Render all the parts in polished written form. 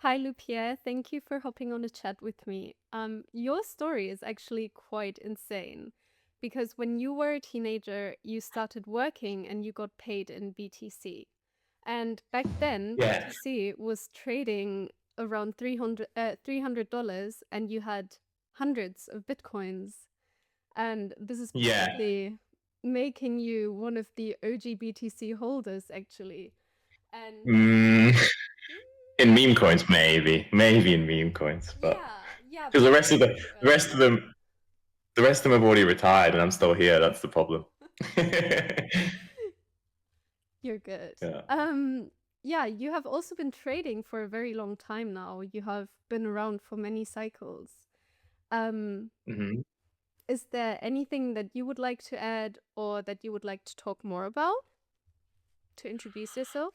Hi, Loopierr. Thank you for hopping on a chat with me. Your story is actually quite insane because when you were a teenager, you started working and you got paid in BTC. And back then, Yeah. BTC was trading around $300 and you had hundreds of Bitcoins. And this is Yeah. probably making you one of the OG BTC holders, actually. And Mm, mm, in meme coins, maybe in meme coins, but yeah, because but the not rest of too the rest of early. them, the rest of them have already retired, and I'm still here. That's the problem. You're good. Yeah. Yeah, you have also been trading for a very long time now. You have been around for many cycles. Um, hmm is there anything that you would like to add or that you would like to talk more about to introduce yourself?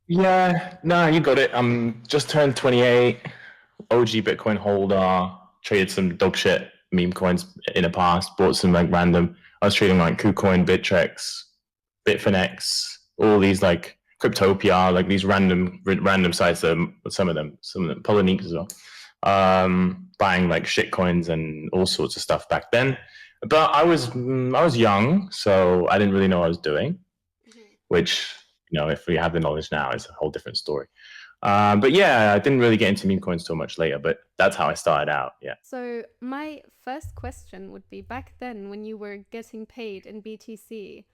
Yeah. No, you got it. I'm just turned 28. OG Bitcoin holder. Traded some dog shit meme coins in the past. Bought some like random. I was trading like KuCoin, Bittrex, Bitfinex, all these like Cryptopia, like these random sites. Some of them, Polyniques as well. Buying like shit coins and all sorts of stuff back then. But I was young, so I didn't really know what I was doing. Mhm. Which if we have the knowledge now, it's a whole different story. But yeah, I didn't really get into meme coins till much later. But that's how I started out. Yeah. So, my first question would be back then when you were getting paid in BTC,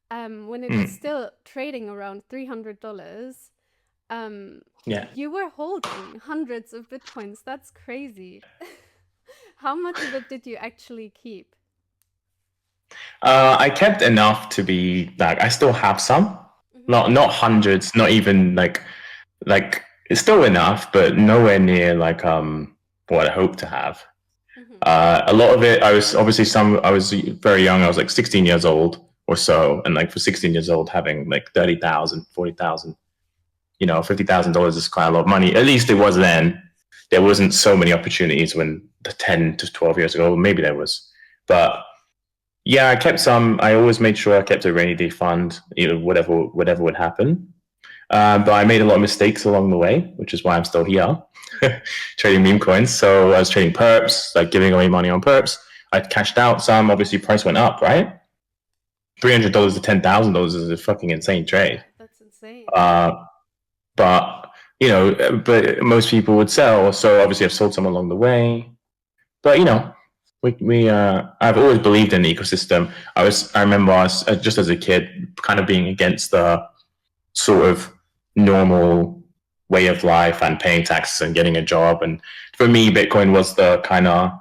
when it was Mm. still trading around $300, um, Yeah. you were holding hundreds of Bitcoins. That's crazy. How much of it did you actually keep? I kept enough to be like I still have some, Hmm. not hundreds, not even like it's still enough, but nowhere near like what I hope to have. Hmm. A lot of it, I was very young. I was like 16 years old or so, and like for 16 years old, having like 30,000, 40,000, $50,000 is quite a lot of money. At least it was then. There wasn't so many opportunities when the 10 to 12 years ago. Maybe there was, but yeah, I kept some. I always made sure I kept a rainy day fund, whatever would happen. But I made a lot of mistakes along the way, which is why I'm still here trading meme coins. So I was trading perps, like giving away money on perps. I cashed out some. Obviously, price went up, right? $300 to $10,000 is a fucking insane trade. That's insane. Uh, but but most people would sell. So obviously, I've sold some along the way. But I've always believed in the ecosystem. I remember just as a kid, kind of being against the sort of normal way of life and paying taxes and getting a job. And for me, Bitcoin was the kind of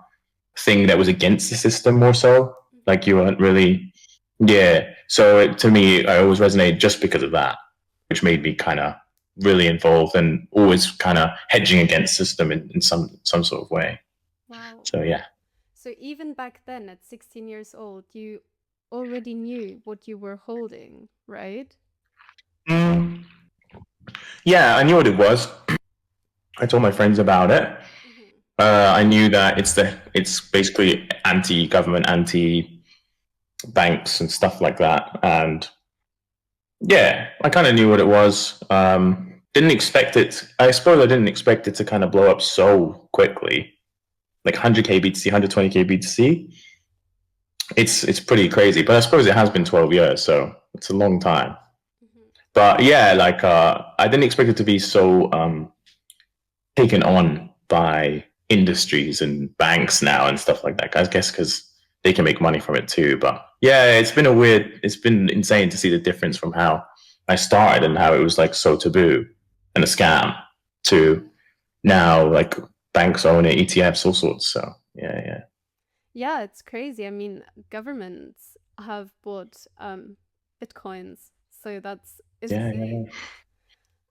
thing that was against the system more so. Hmm. Like you weren't really, yeah. So to me, I always resonated just because of that, which made me kind of really involved and always kind of hedging against the system in some sort of way. Wow. So yeah. So even back then, at 16 years old, you already knew what you were holding, right? Mm, yeah, I knew what it was. I told my friends about it. Hmm. I knew that it's basically anti-government, anti-banks and stuff like that. And yeah, I kind of knew what it was. Didn't expect it. I suppose I didn't expect it to kind of blow up so quickly, like 100k BTC, 120k BTC. It's pretty crazy, but I suppose it has been 12 years, so it's a long time. Hmm. But yeah, like I didn't expect it to be so taken on by industries and banks now and stuff like that. I guess because they can make money from it too. But yeah, it's been insane to see the difference from how I started and how it was like so taboo and a scam to now like banks own it, ETFs, all sorts. So yeah, yeah. Yeah, it's crazy. I mean, governments have bought bitcoins, so that's Yeah, yeah, insane.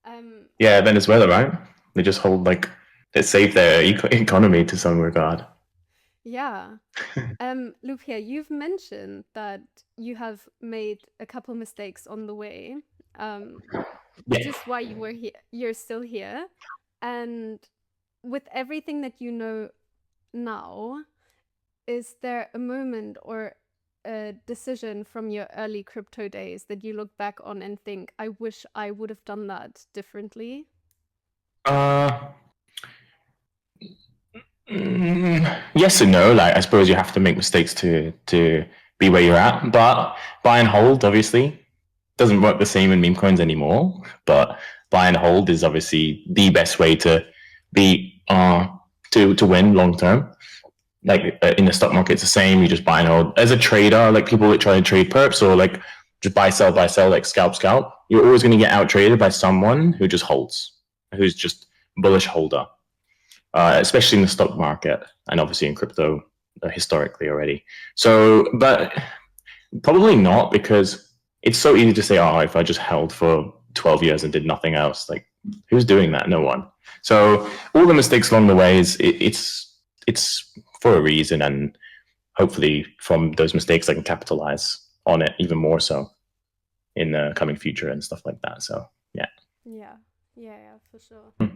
Um, yeah. Venezuela, right? They just hold like they save their economy to some regard. yeah. Lupia, you've mentioned that you have made a couple mistakes on the way, um, which Yeah. is why you were here. You're still here, and with everything that you know now, is there a moment or a decision from your early crypto days that you look back on and think, I wish I would have done that differently? Uh, Yes and no. Like I suppose you have to make mistakes to be where you're at, but buy and hold obviously doesn't work the same in meme coins anymore. But buy and hold is obviously the best way to be to win long term. Like in the stock market, it's the same. You just buy and hold. As a trader, like people that try to trade perps or like just buy sell, like scalp. You're always going to get out traded by someone who just holds, who's just bullish holder, especially in the stock market and obviously in crypto historically already. So, but probably not, because it's so easy to say, oh, if I just held for 12 years and did nothing else, like who's doing that? No one. So all the mistakes along the way it's for a reason, and hopefully from those mistakes I can capitalize on it even more so in the coming future and stuff like that. So yeah. Yeah. Yeah, for sure.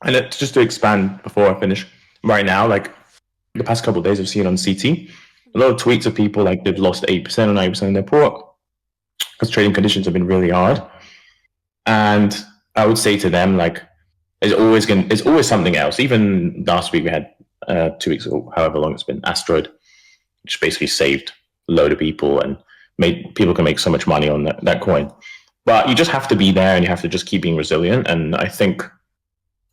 And just to expand before I finish, right now, like the past couple of days, I've seen on CT a lot of tweets of people like they've lost 8% or 9% of their port because trading conditions have been really hard. And I would say to them, like, there's always something else. Even last week we had 2 weeks ago, however long it's been, Asteroid, which basically saved a load of people and made people can make so much money on that coin. But you just have to be there and you have to just keep being resilient. And I think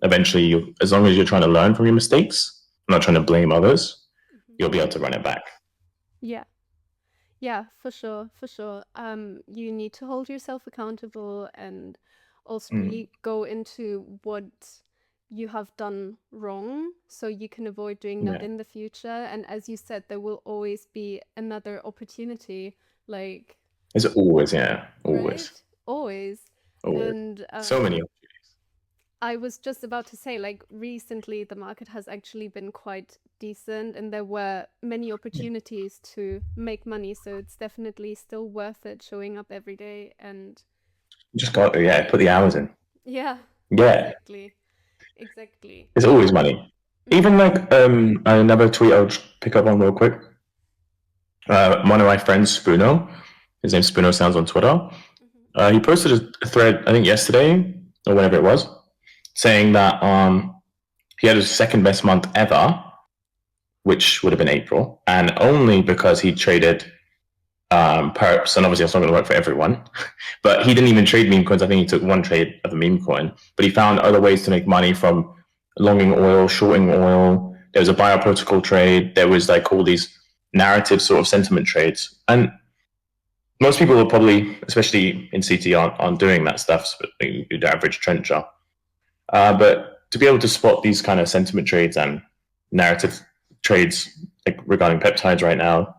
eventually, as long as you're trying to learn from your mistakes, not trying to blame others, you'll be able to run it back. Yeah. Yeah, for sure, for sure. You need to hold yourself accountable and also really go into what you have done wrong so you can avoid doing that Yeah. in the future. And as you said, there will always be another opportunity, like, It's always, yeah, always, right? Always. always. And So many. I was just about to say, like, recently the market has actually been quite decent and there were many opportunities to make money. So it's definitely still worth it showing up every day. And You just got to, yeah, put the hours in. yeah, Yeah, exactly. Exactly. there's always money. Even like another tweet I'll just pick up on real quick. One of my friends, Spuno, his name's Spuno Sounds on Twitter. He posted a thread, I think yesterday or whenever it was, saying that he had his second best month ever, which would have been April, and only because he traded perps, and obviously that's not going to work for everyone. But he didn't even trade meme coins. I think he took one trade of a meme coin, but he found other ways to make money from longing oil, shorting oil. There was a bio protocol trade. There was like all these narrative sort of sentiment trades, and most people are probably, especially in CT, aren't doing that stuff. The average trencher, but to be able to spot these kind of sentiment trades and narrative trades, like regarding peptides right now,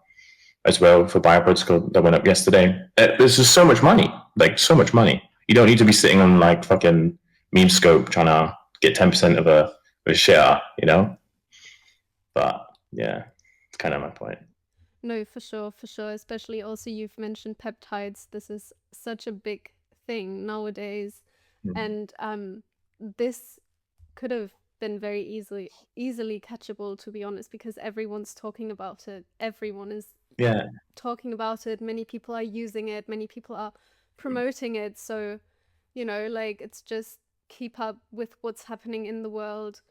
as well for bioprotocol that went up yesterday. There's just so much money, like so much money. You don't need to be sitting on like fucking meme scope trying to get 10% of a share, you know? But yeah, it's kind of my point. No, for sure, for sure. Especially also you've mentioned peptides. This is such a big thing nowadays. And this could have been very easily catchable, to be honest, because everyone's talking about it. Everyone is Yeah. talking about it. Many people are using it. Many people are promoting it. So, like, it's just keep up with what's happening in the world,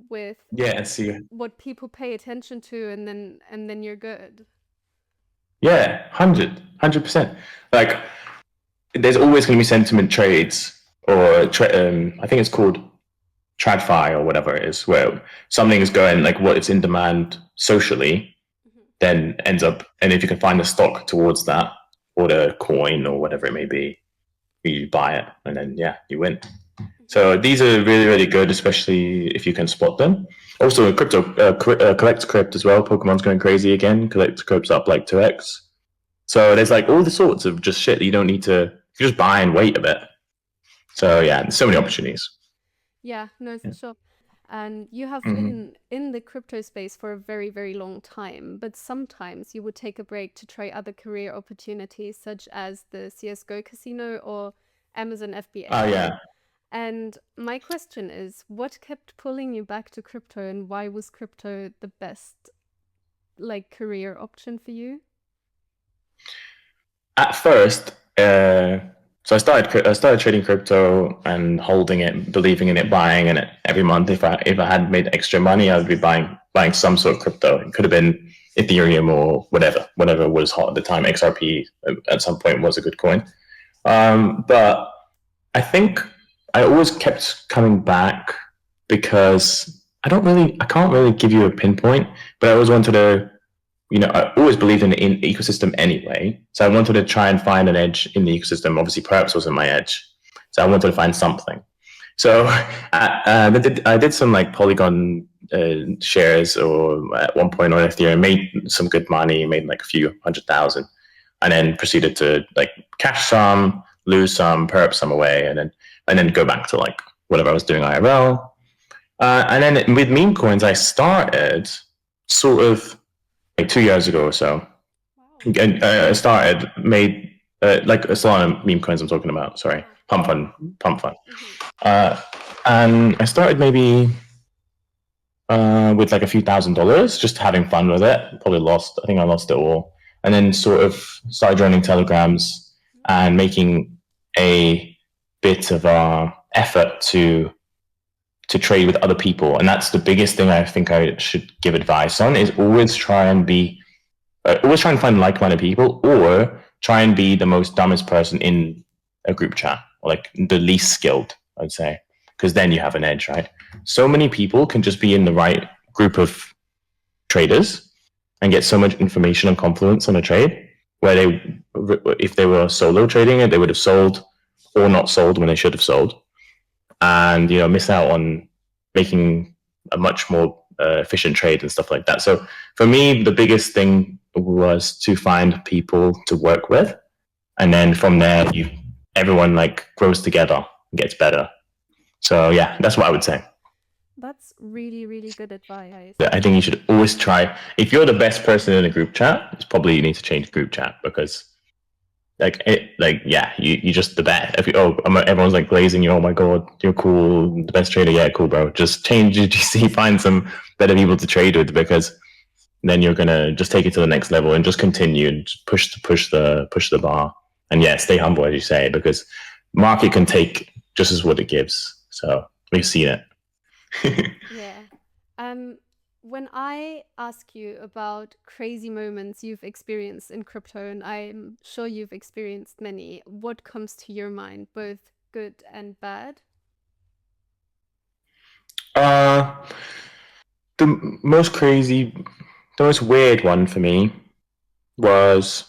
with Yeah. See. what people pay attention to, and then you're good. Yeah. 100%. Like, there's always going to be sentiment trades, or I think it's called TradFi or whatever it is, where something is going like what it's in demand socially, then ends up, and if you can find the stock towards that or the coin or whatever it may be, you buy it, and then yeah, you win. So these are really, really good, especially if you can spot them. Also, crypto, collect crypt as well. Pokemon's going crazy again. Collect crypt's up like 2x. So there's like all the sorts of just shit that you don't need to. You just buy and wait a bit. So yeah, there's so many opportunities. Yeah, no, for sure. And you have been in the crypto space for a very, very long time, but sometimes you would take a break to try other career opportunities, such as the CSGO casino or Amazon FBA. Oh yeah. And my question is, what kept pulling you back to crypto, and why was crypto the best, like, career option for you? At first, so I started trading crypto and holding it, believing in it, buying in it every month. If I had made extra money, I would be buying buying some sort of crypto. It could have been Ethereum or whatever was hot at the time. XRP at some point was a good coin. But I think I always kept coming back because I can't really give you a pinpoint, but I always wanted to, I always believed in the ecosystem anyway. So I wanted to try and find an edge in the ecosystem. Obviously, perhaps wasn't my edge. So I wanted to find something. So I did some like Polygon shares, or at one point on Ethereum, made some good money, made like a few 100,000, and then proceeded to like cash some, lose some, perp some away, and then go back to like whatever I was doing IRL. And then with meme coins, I started sort of like 2 years ago or so. Wow. And I started, made like a lot of meme coins I'm talking about. Sorry, pump fund. And I started maybe with like a few $1,000s, just having fun with it. Probably I think I lost it all. And then sort of started joining Telegrams and making a bit of effort to trade with other people. And that's the biggest thing I think I should give advice on, is always try and find like-minded people, or try and be the most dumbest person in a group chat, or like the least skilled, I'd say, because then you have an edge, right? So many people can just be in the right group of traders and get so much information and confluence on a trade, where if they were solo trading it, they would have sold or not sold when they should have sold, and miss out on making a much more efficient trade and stuff like that. So for me, the biggest thing was to find people to work with, and then from there, everyone like grows together and gets better. So yeah, that's what I would say. That's really, really good advice. I think you should always try. If you're the best person in a group chat, it's probably you need to change group chat, because you're just the best. Everyone's like glazing you. Oh my god, you're cool, the best trader. Yeah, cool, bro. Just change UGC, find some better people to trade with, because then you're gonna just take it to the next level and just continue and just push the bar. And yeah, stay humble, as you say, because market can take just as what it gives. So we've seen it. Yeah. When I ask you about crazy moments you've experienced in crypto, and I'm sure you've experienced many, what comes to your mind, both good and bad? The most weird one for me was,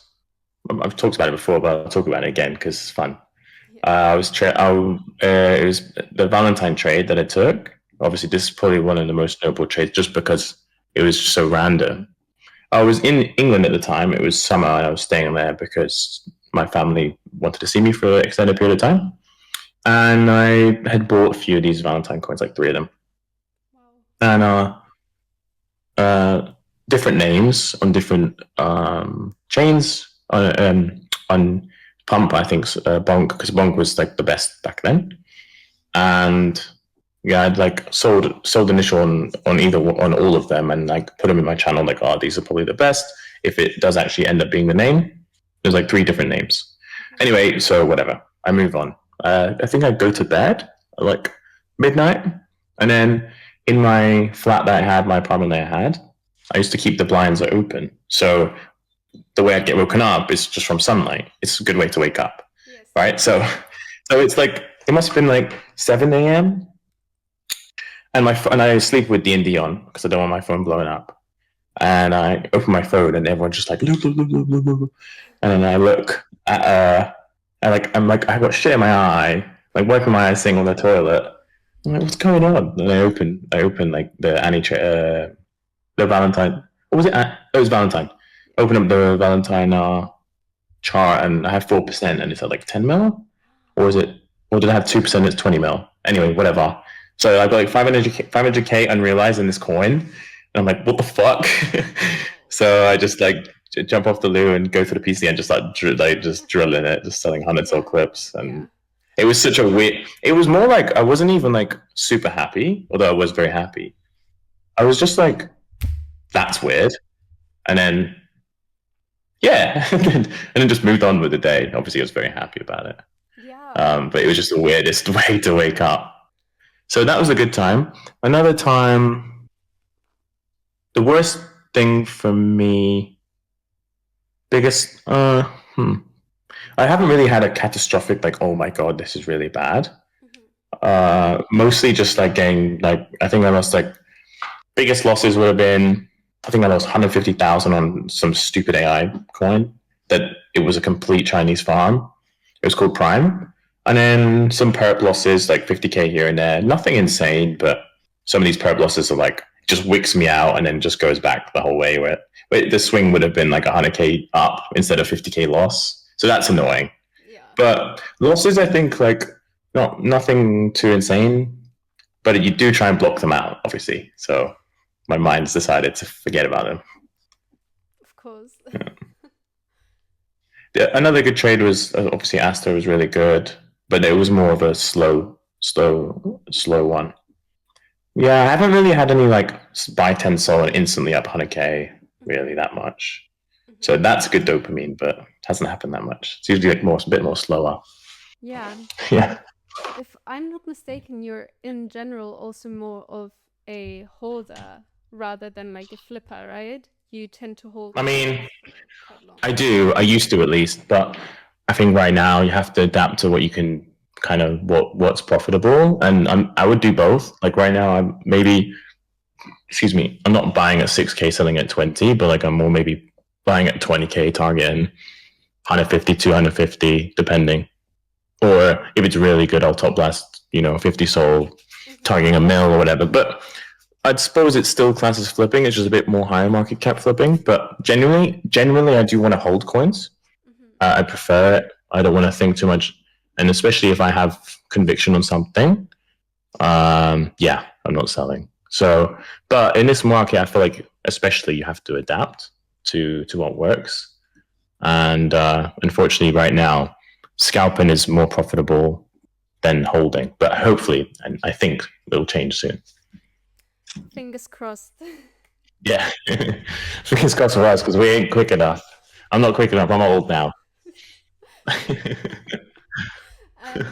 I've talked about it before, but I'll talk about it again because it's fun. Yeah. It was the Valentine trade that I took. Obviously, this is probably one of the most notable trades just because it was so random. I was in England at the time. It was summer, and I was staying there because my family wanted to see me for an extended period of time. And I had bought a few of these Valentine coins, like 3 of them. Wow. And different names on different chains. On Pump, I think Bonk, because Bonk was like the best back then. And yeah, I'd like sold initial on all of them, and like put them in my channel, like, oh, these are probably the best. If it does actually end up being the name, there's like 3 different names. Anyway, so whatever, I move on. I think I go to bed at like midnight, and then in my flat that I had, my apartment that I had, I used to keep the blinds open. So the way I get woken up is just from sunlight. It's a good way to wake up, yes. Right? So it's like, it must have been like 7 a.m. And I sleep with D&D on because I don't want my phone blowing up. And I open my phone, and everyone's just like, look. And then I look at I'm like, I got shit in my eye, like wiping my eyes, sitting on the toilet. I'm like, what's going on? And I open like the Valentine. What was it? It was Valentine. Open up the Valentine chart, and I have 4%, and it's at like 10 mil, or did I have 2%? It's 20 mil. Anyway, whatever. So I got like 500k unrealized in this coin, and I'm like, what the fuck? So I just like jump off the loo and go to the PC and just just drilling it, just selling hundreds of clips. And it was such a weird. It was more like I wasn't even like super happy, although I was very happy. I was just like, that's weird. And then yeah, and then just moved on with the day. Obviously, I was very happy about it. Yeah. But it was just the weirdest way to wake up. So that was a good time. Another time, The worst thing for me, biggest, I haven't really had a catastrophic like, oh my god, this is really bad. Mm-hmm. Mostly just like getting like, I think I lost like biggest losses would have been, I think I lost 150,000 on some stupid AI coin that it was a complete Chinese farm. It was called Prime. And then some perp losses, like 50K here and there. Nothing insane, but some of these perp losses are like, just wicks me out and then just goes back the whole way. Where the swing would have been like 100K up instead of 50K loss. So that's annoying. Yeah. But losses, I think, like, nothing too insane, but you do try and block them out, obviously. So my mind's decided to forget about them. Of course. Another good trade was obviously Asta was really good, but it was more of a slow one. Yeah, I haven't really had any like buy 10 sol and instantly up 100K really Mm-hmm. that much. Mm-hmm. So that's good dopamine, but it hasn't happened that much. It's usually like more a bit more slower. Yeah. Yeah. If I'm not mistaken, you're in general also more of a holder rather than like a flipper, right? You tend to hold I mean, coins for quite long. I do. I used to at least, but I think right now you have to adapt to what you can kind of what's profitable, and I would do both. Like right now, I'm maybe excuse me, I'm not buying at 6K, selling at 20, but like I'm more maybe buying at 20K, targeting 150, 250, depending. Or if it's really good, I'll top blast 50 soul, Mm-hmm. targeting a mil or whatever. But I'd suppose it's still classed as flipping. It's just a bit more higher market cap flipping. But generally, I do want to hold coins. Mm-hmm. I prefer it. I don't want to think too much, and especially if I have conviction on something, yeah, I'm not selling. So, but in this market, I feel like especially you have to adapt to what works. And unfortunately, right now, scalping is more profitable than holding. But hopefully, and I think it'll change soon. Fingers crossed. Yeah, fingers crossed for us because we ain't quick enough. I'm not quick enough. I'm old now. And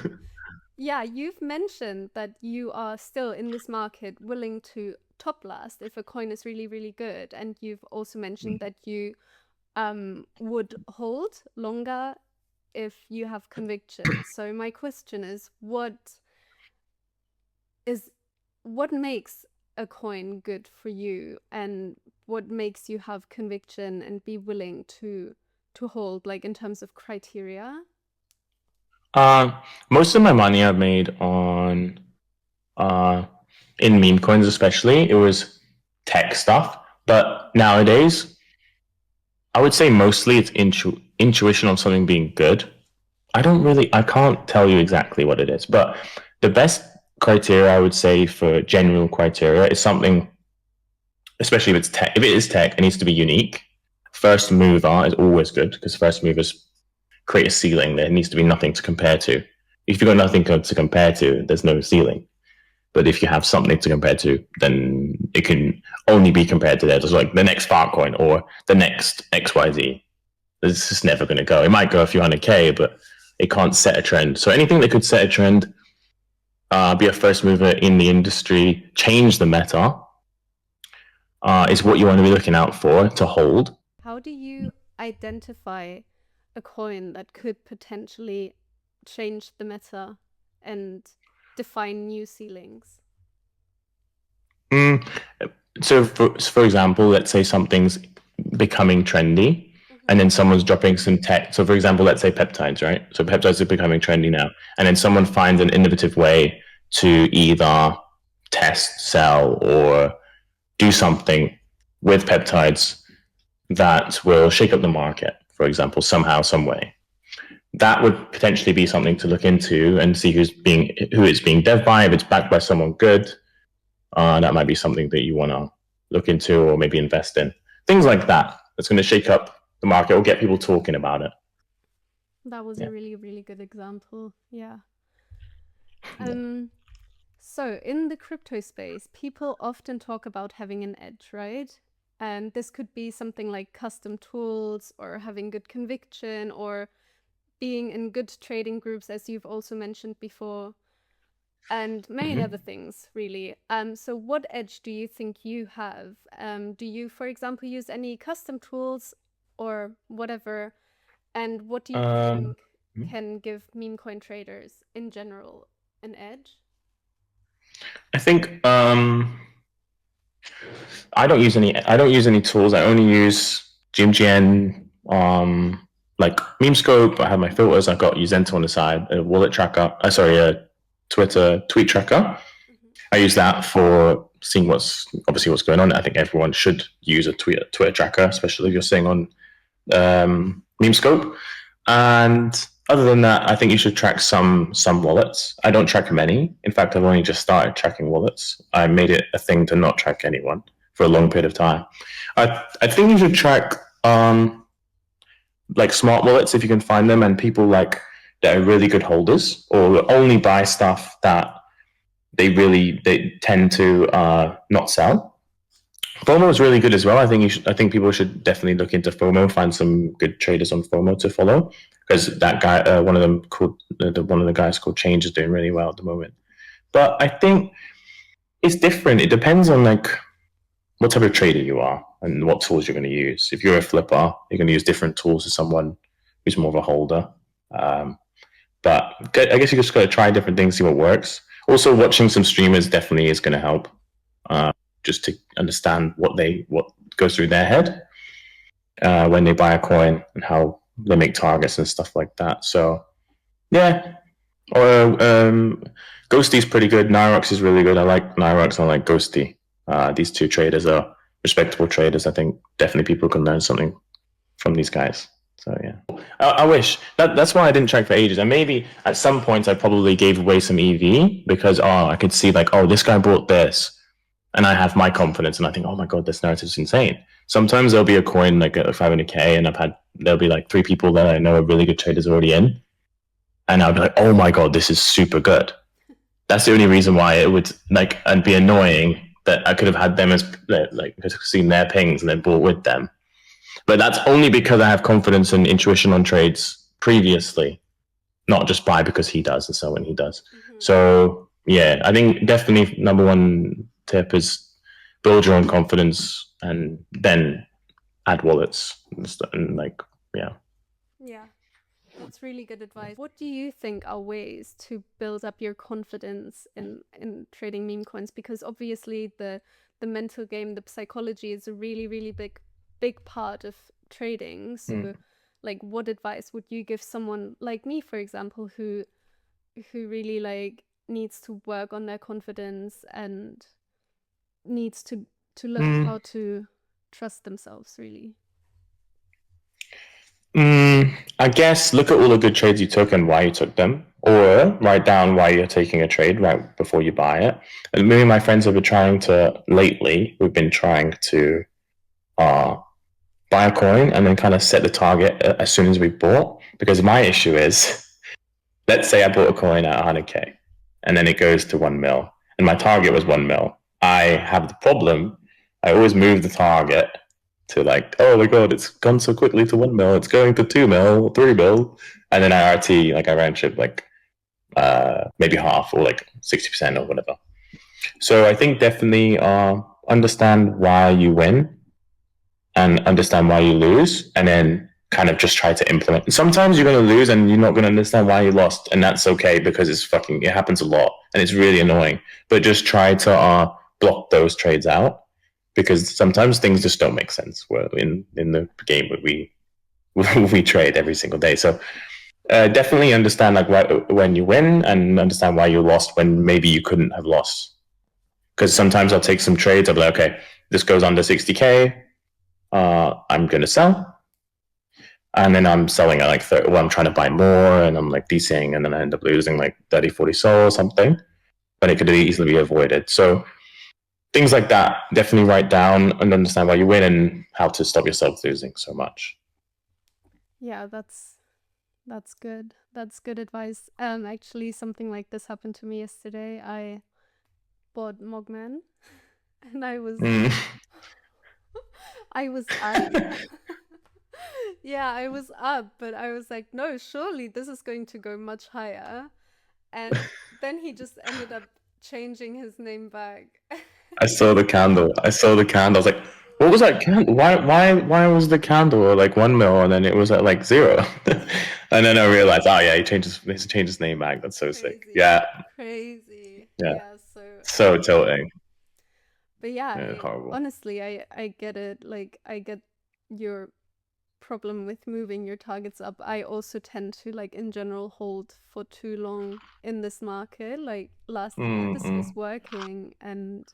yeah, you've mentioned that you are still in this market willing to top last if a coin is really, really good. And you've also mentioned that you would hold longer if you have conviction. So my question is what makes a coin good for you, and what makes you have conviction and be willing to hold, like in terms of criteria? Uh, Most of my money I've made on uh, in meme coins, especially, it was tech stuff. But nowadays, I would say mostly it's intuition on something being good. I can't tell you exactly what it is, but the best criteria I would say for general criteria is something, especially if it's tech. If it is tech, it needs to be unique. First mover is always good because first movers create a ceiling. There needs to be nothing to compare to. If you've got nothing to compare to, there's no ceiling. But if you have something to compare to, then it can only be compared to that. It's like the next Farcoin or the next XYZ. It's just never going to go. It might go a few 100K, but it can't set a trend. So anything that could set a trend, be a first mover in the industry, change the meta, is what you want to be looking out for to hold. How do you identify a coin that could potentially change the meta and define new ceilings? Mm. So, for example, let's say something's becoming trendy, and Mm-hmm. then someone's dropping some tech. So, for example, let's say peptides, right? So, peptides are becoming trendy now, and then someone finds an innovative way to either test, sell, or do something with peptides that will shake up the market, for example, somehow, some way. That would potentially be something to look into and see who it's being dev by, if it's backed by someone good, that might be something that you want to look into or maybe invest in. Things like that. That's going to shake up the market or get people talking about it. That was a Yeah. really, really good example. Yeah. Yeah. Um, so in the crypto space, people often talk about having an edge, right? And this could be something like custom tools or having good conviction or being in good trading groups, as you've also mentioned before. and many other Mhm. things, really. So what edge do you think you have? Do you, for example, use any custom tools or whatever? And what do you Um, think can give meme coin traders in general an edge? I think I don't use any. I don't use any tools. I only use GMGN, like Memescope. I have my filters. I've got Uzento on the side, a wallet tracker. Sorry, a Twitter tweet tracker. Mhm. I use that for seeing what's going on. I think everyone should use a Twitter tracker, especially if you're seeing on Memescope. And other than that, I think you should track some wallets. I don't track many. In fact, I've only just started tracking wallets. I made it a thing to not track anyone for a long period of time. I think you should track like smart wallets if you can find them, and people like that are really good holders or only buy stuff that they tend to not sell. FOMO is really good as well. I think people should definitely look into FOMO. Find some good traders on FOMO to follow because that guy, one of them called one of the guys called Change is doing really well at the moment. But I think it's different. It depends on like what type of trader you are and what tools you're going to use. If you're a flipper, you're going to use different tools to someone who's more of a holder. Um, but I guess you just got to try different things, see what works. Also, watching some streamers definitely is going to help, uh, just to understand what goes through their head when they buy a coin and how they make targets and stuff like that. So yeah, or Ghosty's pretty good. Nyrox is really good. I like Nyrox. I like Ghosty. These two traders are respectable traders. I think definitely people can learn something from these guys. So yeah, I wish that's why I didn't track for ages. And maybe at some points I probably gave away some EV because I could see like this guy bought this, and I have my confidence, and I think my god, this narrative is insane. Sometimes there'll be a coin like a 500k, and there'll be like 3 people that I know are really good traders already in, and I'll be like, oh my god, this is super good. That's the only reason why it would like and be annoying that I could have had them as like seen their pings and then bought with them. But that's only because I have confidence and intuition on trades previously, not just buy because he does and so when he does. Mhm. So yeah, I think definitely number one tip is build your own confidence and then add wallets and like yeah. Yeah, that's really good advice. What do you think are ways to build up your confidence in trading meme coins? Because obviously the mental game, the psychology is a really big part of trading. So like what advice would you give someone like me, for example, who really like needs to work on their confidence and needs to learn Mm. how to trust themselves really? I guess look at all the good trades you took and why you took them, or write down why you're taking a trade right before you buy it. And me and my friends have been trying to lately. We've been trying to uh, buy a coin and then kind of set the target as soon as we bought. Because my issue is, let's say I bought a coin at 100k, and then it goes to 1 mil, and my target was 1 mil. I have the problem. I always move the target to like, oh my god, it's gone so quickly to 1 mil. It's going to 2 mil, 3 mil, and then I RT like I round trip like maybe half or like 60% or whatever. So I think definitely understand why you win and understand why you lose, and then kind of just try to implement. And sometimes you're going to lose and you're not going to understand why you lost, and that's okay because it happens a lot and it's really annoying. But just try to block those trades out because sometimes things just don't make sense. We're in the game where we trade every single day, so definitely understand like when you win and understand why you lost when maybe you couldn't have lost. Because sometimes I'll take some trades. I'll be like, okay, this goes under 60k. I'm gonna sell, and then I'm selling at like 30. Well, I'm trying to buy more, and I'm like DCing, and then I end up losing like 30, 40 SOL or something. But it could easily be avoided. So things like that, definitely write down and understand why you win and how to stop yourself losing so much. Yeah, that's good. That's good advice. Actually, something like this happened to me yesterday. I bought Mogman, and Mm. I was up. Yeah, I was up, but I was like, no, surely this is going to go much higher. And then he just ended up changing his name back. I saw the candle. I saw the candle. I was like, what was that candle? Why was the candle like 1 mil and then it was at like zero? And then I realized, oh yeah, he changed his name back. That's so sick. Crazy. Yeah, Crazy. yeah. Yeah, so So tilting. but yeah, Yeah, horrible. honestly, I get it. Like I get your problem with moving your targets up. I also tend to like in general hold for too long in this market. Like last year this Mm-mm. was working, and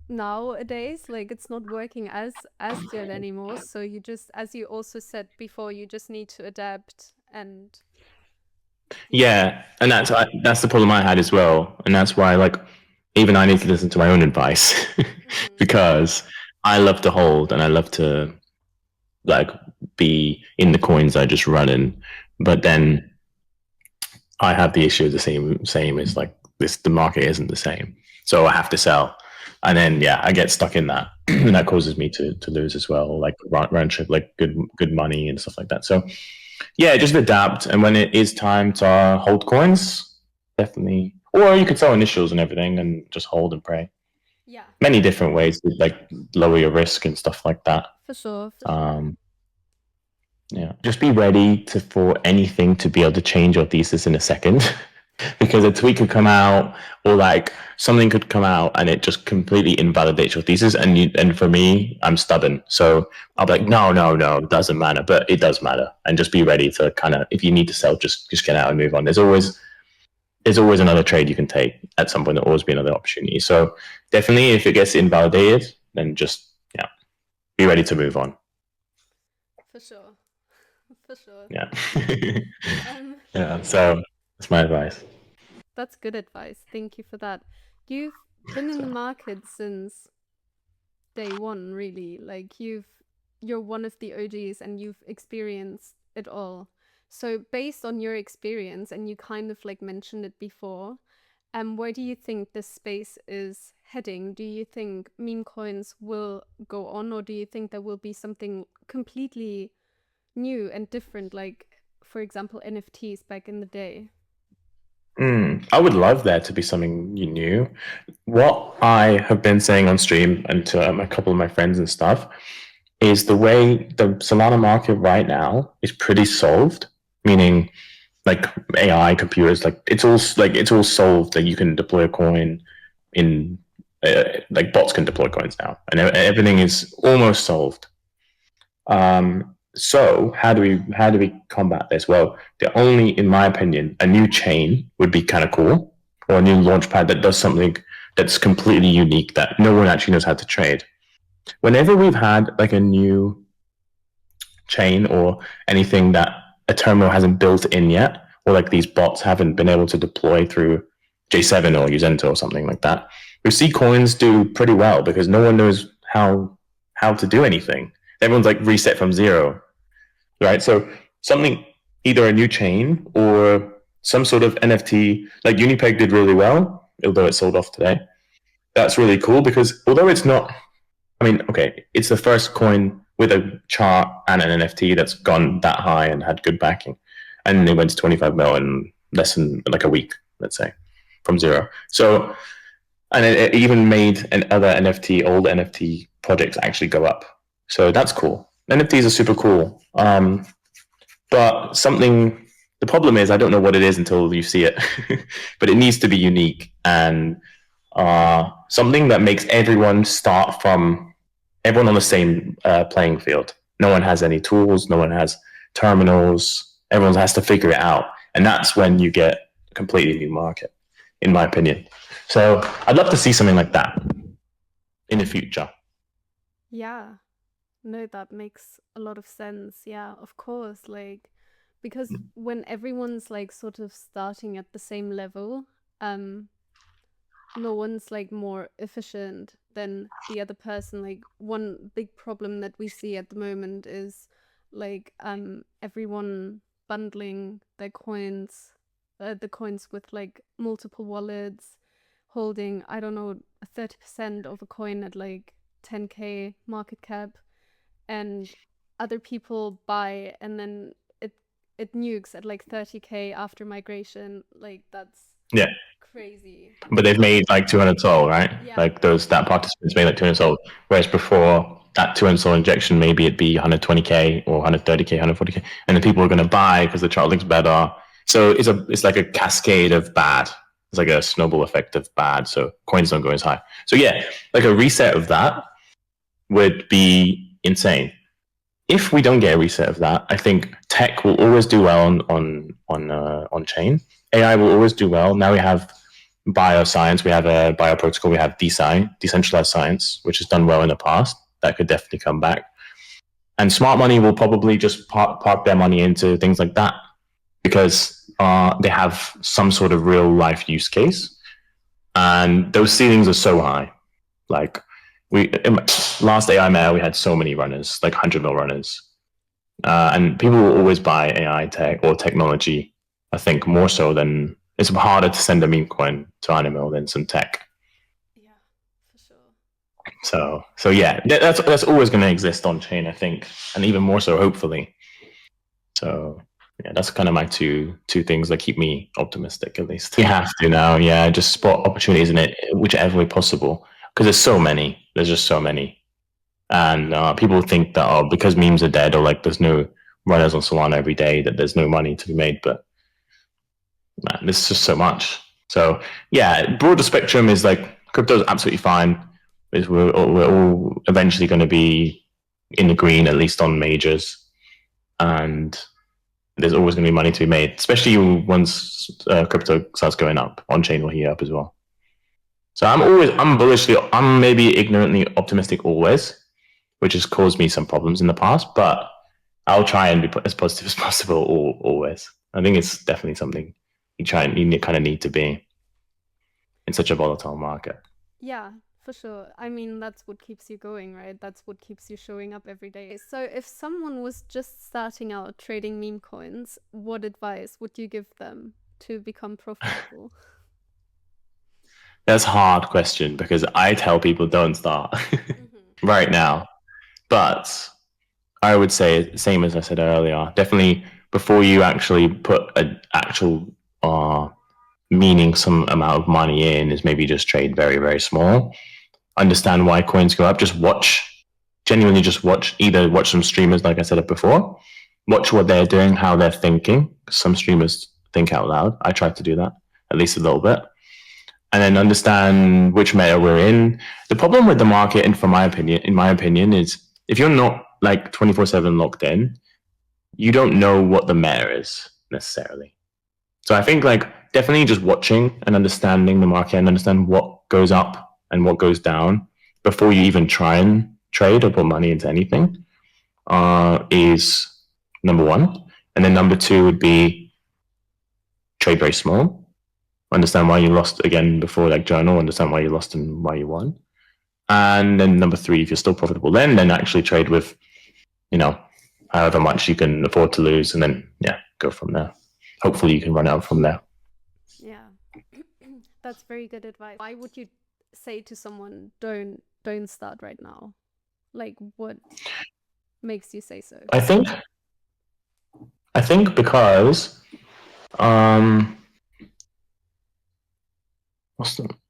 nowadays like it's not working as good anymore. So you just, as you also said before, you just need to adapt. And yeah. Yeah, and that's the problem I had as well, and that's why like even I need to listen to my own advice Mm-hmm. because I love to hold and I love to like be in the coins I just run in, but then I have the issue the same as like this. The market isn't the same, so I have to sell, and then yeah, I get stuck in that, and that causes me to lose as well, like run trip, like good money and stuff like that. So yeah, just adapt, and when it is time to hold coins, definitely, or you could sell initials and everything, and just hold and pray. Yeah, Many different ways to like lower your risk and stuff like that. for sure, for sure. Um, yeah, just be ready to for anything to be able to change your thesis in a second. Because a tweet could come out or like something could come out and it just completely invalidates your thesis. And for me, I'm stubborn, so I'll be like, Mm-hmm. no, it doesn't matter, but it does matter, and just be ready to kind of, if you need to sell, just get out and move on. There's always another trade you can take at some point. There'll always be another opportunity. So definitely, if it gets invalidated, then just yeah, be ready to move on. For sure. For sure. Yeah, Um, yeah. So that's my advice. that's good advice. Thank you for that. You've been in the So. market since day one, really. Like you're one of the OGs and you've experienced it all. So based on your experience, and you kind of like mentioned it before, where do you think this space is heading? Do you think meme coins will go on, or do you think there will be something completely new and different, like for example NFTs back in the day? I would love there to be something new. What I have been saying on stream and to a couple of my friends and stuff is the way the Solana market right now is pretty solved, meaning like AI computers, like it's all solved that you can deploy a coin in like bots can deploy coins now, and everything is almost solved. So how do we combat this? Well, the only, in my opinion, a new chain would be kind of cool, or a new launch pad that does something that's completely unique that no one actually knows how to trade. Whenever we've had like a new chain or anything that a terminal hasn't built in yet, or like these bots haven't been able to deploy through J7 or Usento or something like that, we see coins do pretty well because no one knows how to do anything. Everyone's like reset from zero, right? So something, either a new chain or some sort of NFT, like Unipeg did really well, although it sold off today. That's really cool because although it's not, I mean, okay, it's the first coin with a chart and an NFT that's gone that high and had good backing. And it went to 25 mil in less than like a week, let's say, from zero. So, and it even made old NFT projects actually go up. So that's cool. NFTs are super cool. But the problem is, I don't know what it is until you see it, but it needs to be unique and something that makes everyone on the same playing field. No one has any tools, no one has terminals, everyone has to figure it out. And that's when you get a completely new market, in my opinion. So I'd love to see something like that in the future. Yeah, no, that makes a lot of sense. Yeah, of course. Like, because when everyone's like sort of starting at the same level, um, no one's like more efficient than the other person. Like, one big problem that we see at the moment is like everyone bundling their coins, the coins with like multiple wallets, holding, I don't know, 30% of a coin at like 10K market cap, and other people buy, and then it it nukes at like 30K after migration. Like that's Yeah. crazy. But they've made like 200 sol, right? Yeah. Like that participants made like 200 sol, whereas before that 200 sol injection, maybe it'd be 120K or 130K, 140K, and then people are going to buy because the chart looks better. So it's like a cascade of bad. It's like a snowball effect of bad. So coins don't go as high. So yeah, like a reset of that would be insane. If we don't get a reset of that, I think tech will always do well on chain. AI will always do well. Now we have bioscience, we have a bioprotocol, we have decentralized science, which has done well in the past. That could definitely come back. And smart money will probably just park their money into things like that because they have some sort of real life use case. And those ceilings are so high. Like last AI Mail, we had so many runners, like 100 mil runners. And people will always buy AI tech or technology, I think, more so than it's harder to send a meme coin to Animal than some tech. Yeah, for sure. So yeah, that's always going to exist on chain, I think, and even more so, hopefully. So yeah, that's kind of my two things that keep me optimistic, at least. You have to now, yeah, just spot opportunities in it, whichever way possible, because there's so many. There's just so many, and people think that because memes are dead or like there's no runners on Solana every day that there's no money to be made, but man, there's just so much. So yeah, broader spectrum is like crypto is absolutely fine. We're all eventually going to be in the green, at least on majors, and there's always going to be money to be made, especially once crypto starts going up. On chain will heat up as well. So I'm maybe ignorantly optimistic always, which has caused me some problems in the past, but I'll try and be as positive as possible always. I think it's definitely something you kind of need to be in such a volatile market. Yeah, for sure. I mean, that's what keeps you going, right? That's what keeps you showing up every day. So, if someone was just starting out trading meme coins, what advice would you give them to become profitable? That's a hard question because I tell people don't start right now. But I would say, same as I said earlier, definitely before you actually put an actual meaning some amount of money in, is maybe just trade very, very small. Understand why coins go up. Genuinely just watch, either watch some streamers, like I said it before, watch what they're doing, how they're thinking. Some streamers think out loud. I try to do that at least a little bit. And then understand which meta we're in. The problem with the market, and in my opinion, is if you're not like 24/7 locked in, you don't know what the meta is necessarily. So I think like definitely just watching and understanding the market and understand what goes up and what goes down before you even try and trade or put money into anything is number one. And then number two would be trade very small. Understand why you lost again before, like journal, understand why you lost and why you won. And then number three, if you're still profitable, then actually trade with, however much you can afford to lose, and then go from there. Hopefully you can run out from there. Yeah, that's very good advice. Why would you say to someone, don't start right now? Like, what makes you say so? I think because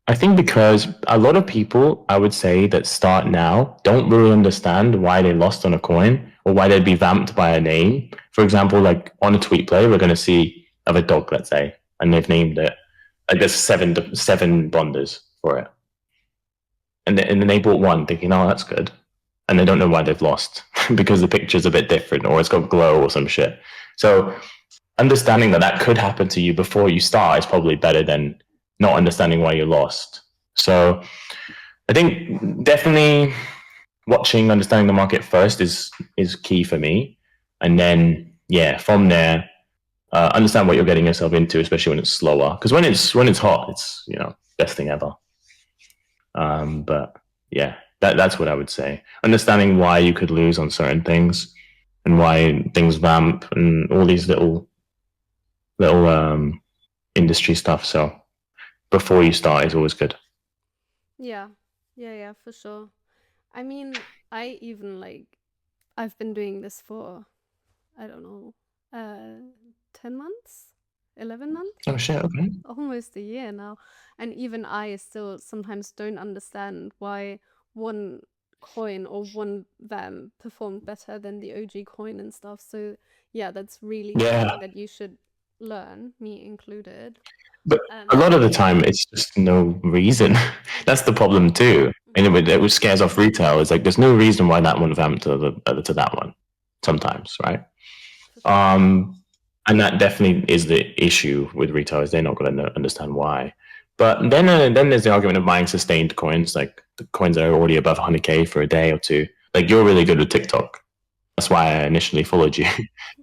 I think because a lot of people, I would say, that start now don't really understand why they lost on a coin or why they'd be vamped by a name. For example, like on a tweet play, we're going to see of a dog, let's say, and they've named it. Like there's seven bonders for it, and then they bought one, thinking, "Oh, that's good," and they don't know why they've lost because the picture's a bit different or it's got glow or some shit. So understanding that could happen to you before you start is probably better than not understanding why you lost. So I think definitely watching, understanding the market first is key for me, and then from there, understand what you're getting yourself into, especially when it's slower. Because when it's hot, it's best thing ever. But yeah, that's what I would say. Understanding why you could lose on certain things and why things vamp and all these little industry stuff. So before you start is always good. Yeah, yeah, for sure. I mean, I've been doing this for, I don't know, uh 10 months, 11 months, Oh shit. Okay. almost a year now. And even I still sometimes don't understand why one coin or one VAM performed better than the OG coin and stuff. So yeah, that's really Yeah, something that you should learn, me included. but a lot of the time it's just no reason. That's the problem too. And it scares off retail. It's like there's no reason why that one vamped to that one. Sometimes, right? For sure. Um, and that definitely is the issue with retailers. They're not going to understand why. But then there's the argument of buying sustained coins, like the coins that are already above 100K for a day or two. Like you're really good with TikTok. That's why I initially followed you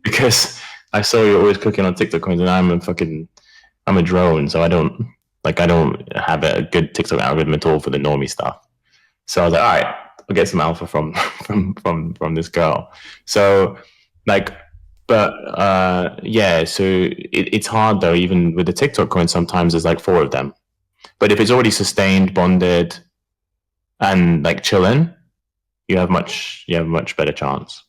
because I saw you always cooking on TikTok coins, and I'm a drone, so I don't have a good TikTok algorithm at all for the normie stuff. So I was like, all right, I'll get some alpha from from this girl. So like, but yeah, so it's hard though. Even with the TikTok coin, sometimes there's like four of them. But if it's already sustained, bonded, and like chilling, you have a much better chance.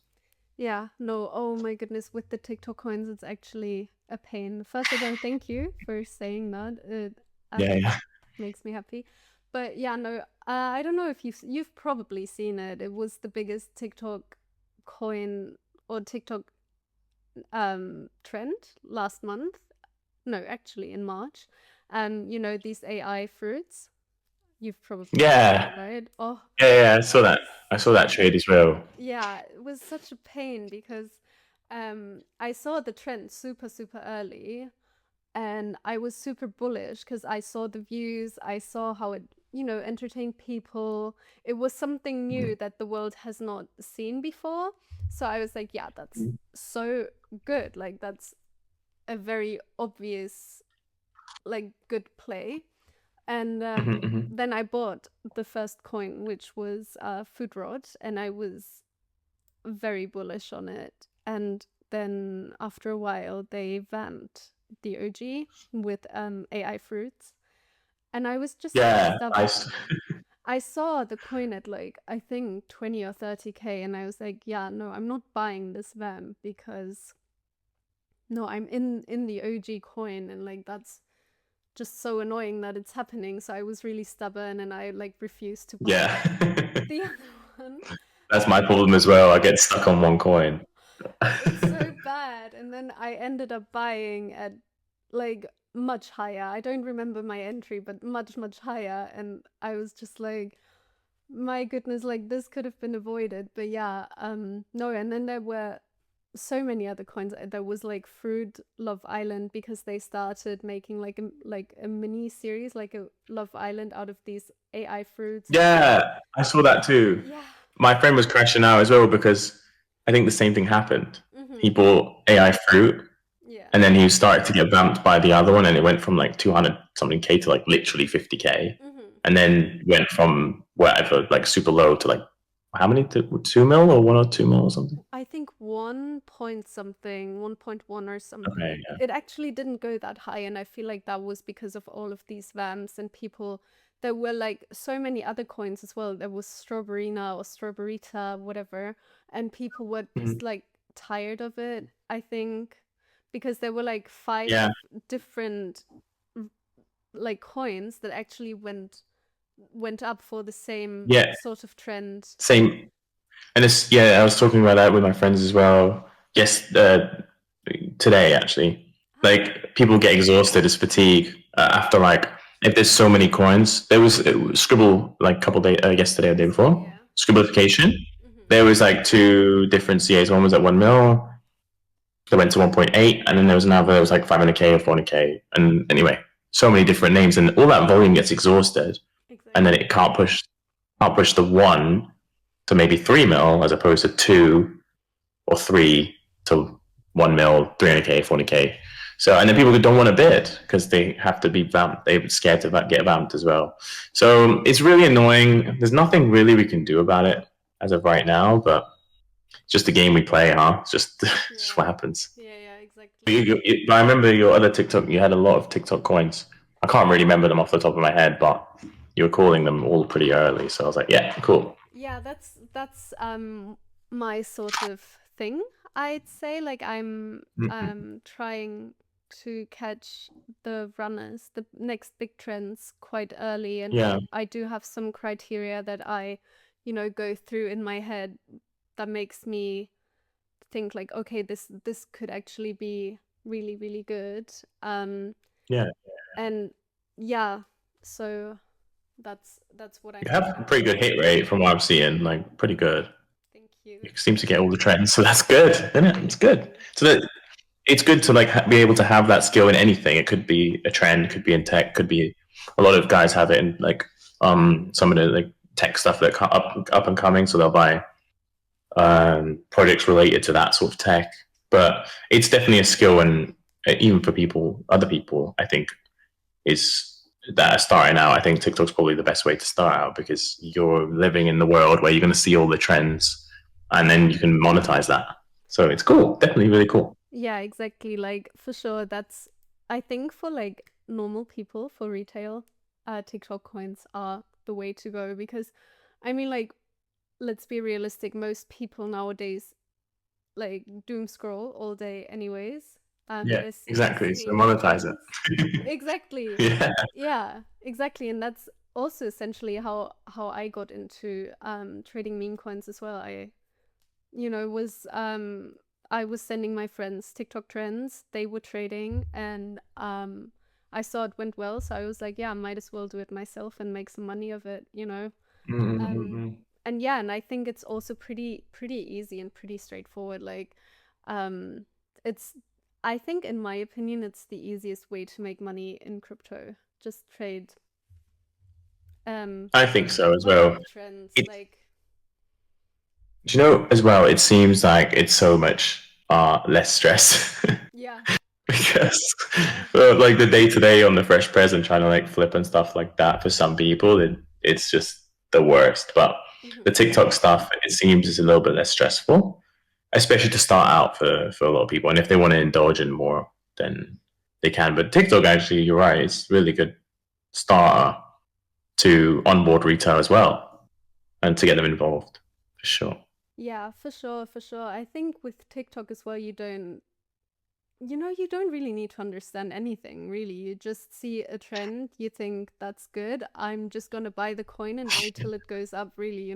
Yeah, no, oh my goodness, with the TikTok coins, it's actually a pain. First of all, thank you for saying that. It Yeah, yeah, makes me happy. But yeah, no, I don't know if you've probably seen it. It was the biggest TikTok coin or TikTok trend last month. No, actually in March. You know, these AI fruits. You've probably seen yeah, it, right? Oh, yeah. I it saw that. was I saw that trade as well. yeah, it was such a pain because I saw the trend super, super early and I was super bullish because I saw the views, I saw how it, you know, entertained people. It was something new that the world has not seen before. So I was like, yeah, that's so good. Like, that's a very obvious, like, good play. And Mm-hmm. then I bought the first coin, which was Food Rod, and I was very bullish on it. And then after a while, they vamped the OG with AI fruits. And I was just so Yeah, stubborn. I saw the coin at like, I think 20 or 30K, and I was like, yeah, no, I'm not buying this vamp because no, I'm in the OG coin, and like that's just so annoying that it's happening. So I was really stubborn and I like refused to buy yeah. the other one. That's my And problem as well. I get stuck on one coin. it's so bad. And then I ended up buying at like much higher. I don't remember my entry, but much, much higher. And I was just like, my goodness, like this could have been avoided. But yeah, no. And then there were so many other coins. There was like Fruit Love Island because they started making like a mini series, like a Love Island out of these AI fruits. Yeah, I saw that too. Yeah. My friend was crashing out as well because I think the same thing happened. He Mm-hmm. bought AI fruit Yeah. and then he started to get vamped by the other one and it went from like 200 something K to like literally 50K. Mm-hmm. And then went from whatever, like super low to like how many? 2 mil or 1 or 2 mil or something? I think 1 point something, 1.1 or Okay, something. yeah. It actually didn't go that high, and I feel like that was because of all of these vamps and people. There were like so many other coins as well. There was Strawberryna or Strawberryta, whatever, and people were just Mhm. like tired of it, I think, because there were like five Yeah, different like coins that actually went up for the same yeah, sort of trend. same. And it's, yeah, I was talking about that with my friends as well. Yes, today actually. Oh, Like people get exhausted, it's fatigue after like if there's so many coins. It was Scribble like a couple days yesterday or the day yesterday, before. yeah. Scribblification. Mm-hmm. There was like two different CAs. One was at 1 mil. They went to 1.8, and then there was another. It was like 500K or 400K. And anyway, so many different names, and all that volume gets exhausted, and then Exactly. it can't push the one to maybe 3 mil as opposed to two or three to 1 mil, 300K, 400K. So, and then people don't want to bid because they have to be vamped. They're scared to get vamped as well. So it's really annoying. There's nothing really we can do about it as of right now, but it's just the game we play, huh? It's just, just what Yeah. happens. Yeah, yeah, exactly. I remember your other TikTok, you had a lot of TikTok coins. I can't really remember them off the top of my head, but you were calling them all pretty early. So I was like, yeah, cool. Yeah, that's my sort of thing. I'd say like I'm Mm-hmm. trying to catch the runners, the next big trends quite early, and Yeah, I do have some criteria that I, go through in my head that makes me think like, okay, this could actually be really, really good. Um yeah. and yeah, so that's what You I'm have a pretty good hit rate from what I'm seeing, like pretty good. thank you. You seem to get all the trends, so that's good, isn't it? It's Thank good. you. So that it's good to like be able to have that skill in anything. It could be a trend, could be in tech, could be a lot of guys have it in like some of the like tech stuff that up and coming, so they'll buy projects related to that sort of tech. But it's definitely a skill, and even for people, other people, I think is that are starting out. I think TikTok's probably the best way to start out because you're living in the world where you're going to see all the trends, and then you can monetize that. So it's cool, definitely really cool. Yeah, exactly. Like for sure, that's I think for like normal people for retail, TikTok coins are the way to go because I mean like let's be realistic, most people nowadays like doom scroll all day anyways. Yeah, They're exactly. So seeing monetize trends. it. Exactly. Yeah. Yeah, exactly. And that's also essentially how I got into trading meme coins as well. Was I was sending my friends TikTok trends. They were trading, and I saw it went well, so I was like, yeah, I might as well do it myself and make some money of it. Um, Mm-hmm. and yeah, and I think it's also pretty easy and pretty straightforward. Like, um, it's I think in my opinion, it's the easiest way to make money in crypto. Just trade um I think so as whatever well. trends It, like. do you know as well? It seems like it's so much less stress. Yeah, Because yeah. like the day to day on the fresh press and trying to like flip and stuff like that for some people it's just the worst, but the Hmm. TikTok stuff it seems is a little bit less stressful, especially to start out for a lot of people, and if they want to indulge in more then they can. But TikTok, actually, you're right, it's really good starter to onboard retail as well and to get them involved for sure. Yeah, for sure, for sure. I think with TikTok as well, you don't really need to understand anything, really. You just see a trend, you think that's good. I'm just gonna buy the coin and wait till it goes up, really.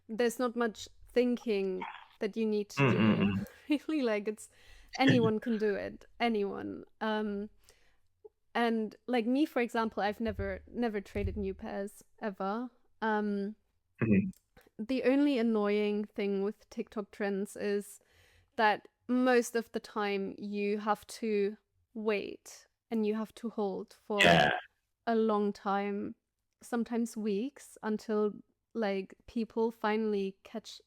There's not much thinking that you need to do. Mm-mm-mm. Really, like it's anyone can do it. Anyone. And like me, for example, I've never traded new pairs ever. Um Mhm. the only annoying thing with TikTok trends is that most of the time you have to wait and you have to hold for Yeah, a long time, sometimes weeks, until like people finally catch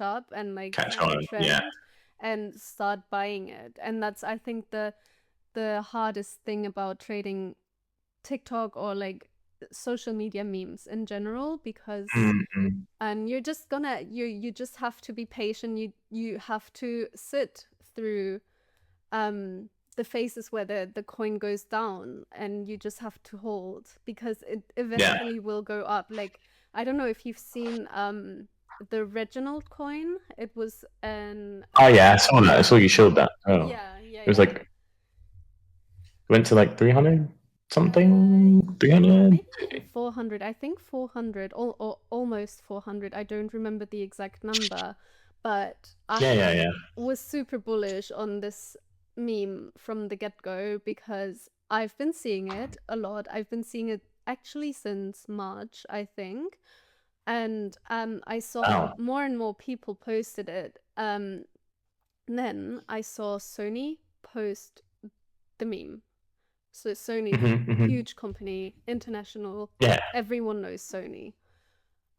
up and like catch see the on, yeah. trend and start buying it. And that's I think the hardest thing about trading TikTok or like social media memes in general because Mm-mm. and you just have to be patient. You have to sit through um the phases where the coin goes down, and you just have to hold because it Yeah. eventually will go up. Like I don't know if you've seen the Reginald coin. It was an Oh yeah, I saw that. I saw you showed that. Oh, yeah, yeah, it was yeah. like it went to like 300 Uh, something, yeah, 300. maybe even 400. I think 400, or almost 400. I don't remember the exact number, but Yeah, yeah, I yeah. was super bullish on this meme from the get-go because I've been seeing it a lot. I've been seeing it actually since March, I think. And I saw Wow. more and more people posted it. Then I saw Sony post the meme. So Sony, Hmm. huge company, international, Yeah. everyone knows Sony.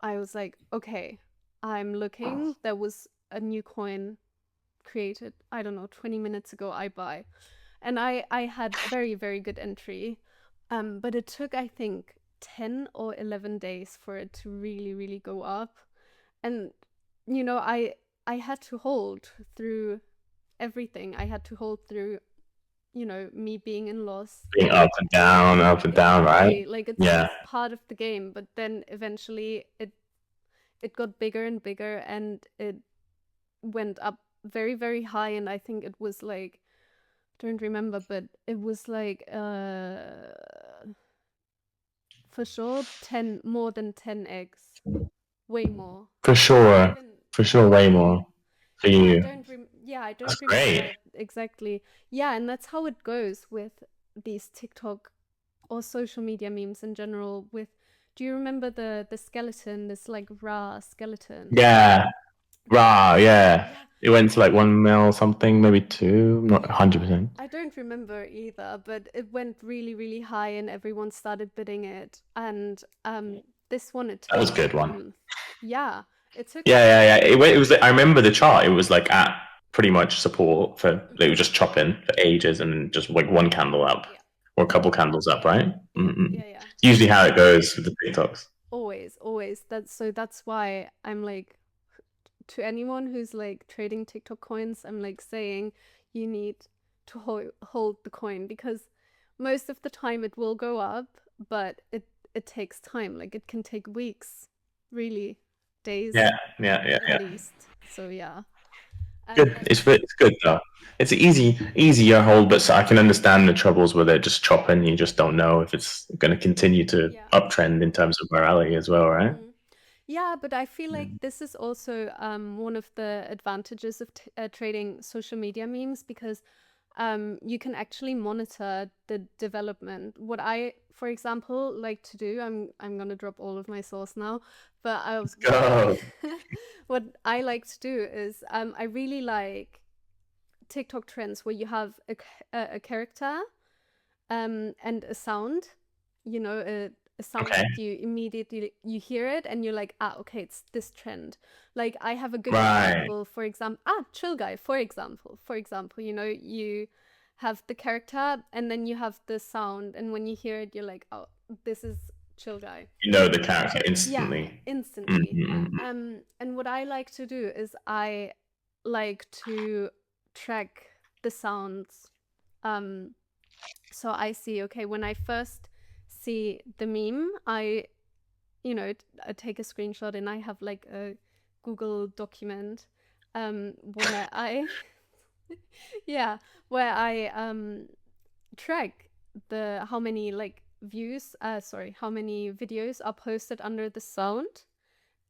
I was like, okay, I'm looking. There was a new coin created, I don't know, 20 minutes ago. I buy. And I had very, very good entry. But it took, I think, 10 or 11 days for it to really, really go up. And, I had to hold through everything. I had to hold through me being in loss. Being up and down, right? Exactly. Like Yeah. it's part of the game, but then eventually it got bigger and bigger, and it went up very, very high, and I think it was like, don't remember, but it was like for sure 10 more than 10x, way more. For And sure. even For sure, way more for yeah, you. I That's don't great. remember exactly. Yeah, and that's how it goes with these TikTok or social media memes in general. With, do you remember the skeleton, this like raw skeleton? Yeah. Rah, yeah. Yeah, It went to like 1 mil something, maybe two. I'm not yeah. 100%. I don't remember either, but it went really, really high, and everyone started bidding it. And this one, it That took was a good one. yeah, it took Yeah, yeah, yeah. It was. I remember the chart. It was like at pretty much support for. It was Mhm. just chopping for ages, and just like one candle up Yeah, or a couple candles up, right? yeah, Mm-mm. yeah, yeah. Usually how it goes with the TikToks. Always, always. That's why I'm like, to anyone who's like trading TikTok coins, I'm like saying you need to hold the coin, because most of the time it will go up, but it takes time. Like it can take weeks, really, days Yeah, yeah, yeah, at yeah. least. So yeah, Good. but It's good though. It's easier hold, but so I can understand the troubles with it just chopping. You just don't know if it's going to continue to yeah. uptrend in terms of morality as well, right? Mm. Yeah, but I feel like this is also one of the advantages of trading social media memes, because you can actually monitor the development. What I, for example, like to do, I'm gonna drop all of my source now, but Let's what I go. what I like to do is I really like TikTok trends where you have a character and a sound, a sound Okay. that you immediately you hear it and you're like, ah, okay, it's this trend. Like I have a good Right. example, for example, chill guy, for example, you have the character and then you have the sound, and when you hear it, you're like, oh, this is chill guy. You know the character Yeah, instantly. instantly. Mm-mm-mm. And what I like to do is I like to track the sounds. Um, so I see, okay, when I first see the meme, I take a screenshot and I have like a Google document where I, yeah, where I track the how many like views, sorry, how many videos are posted under the sound.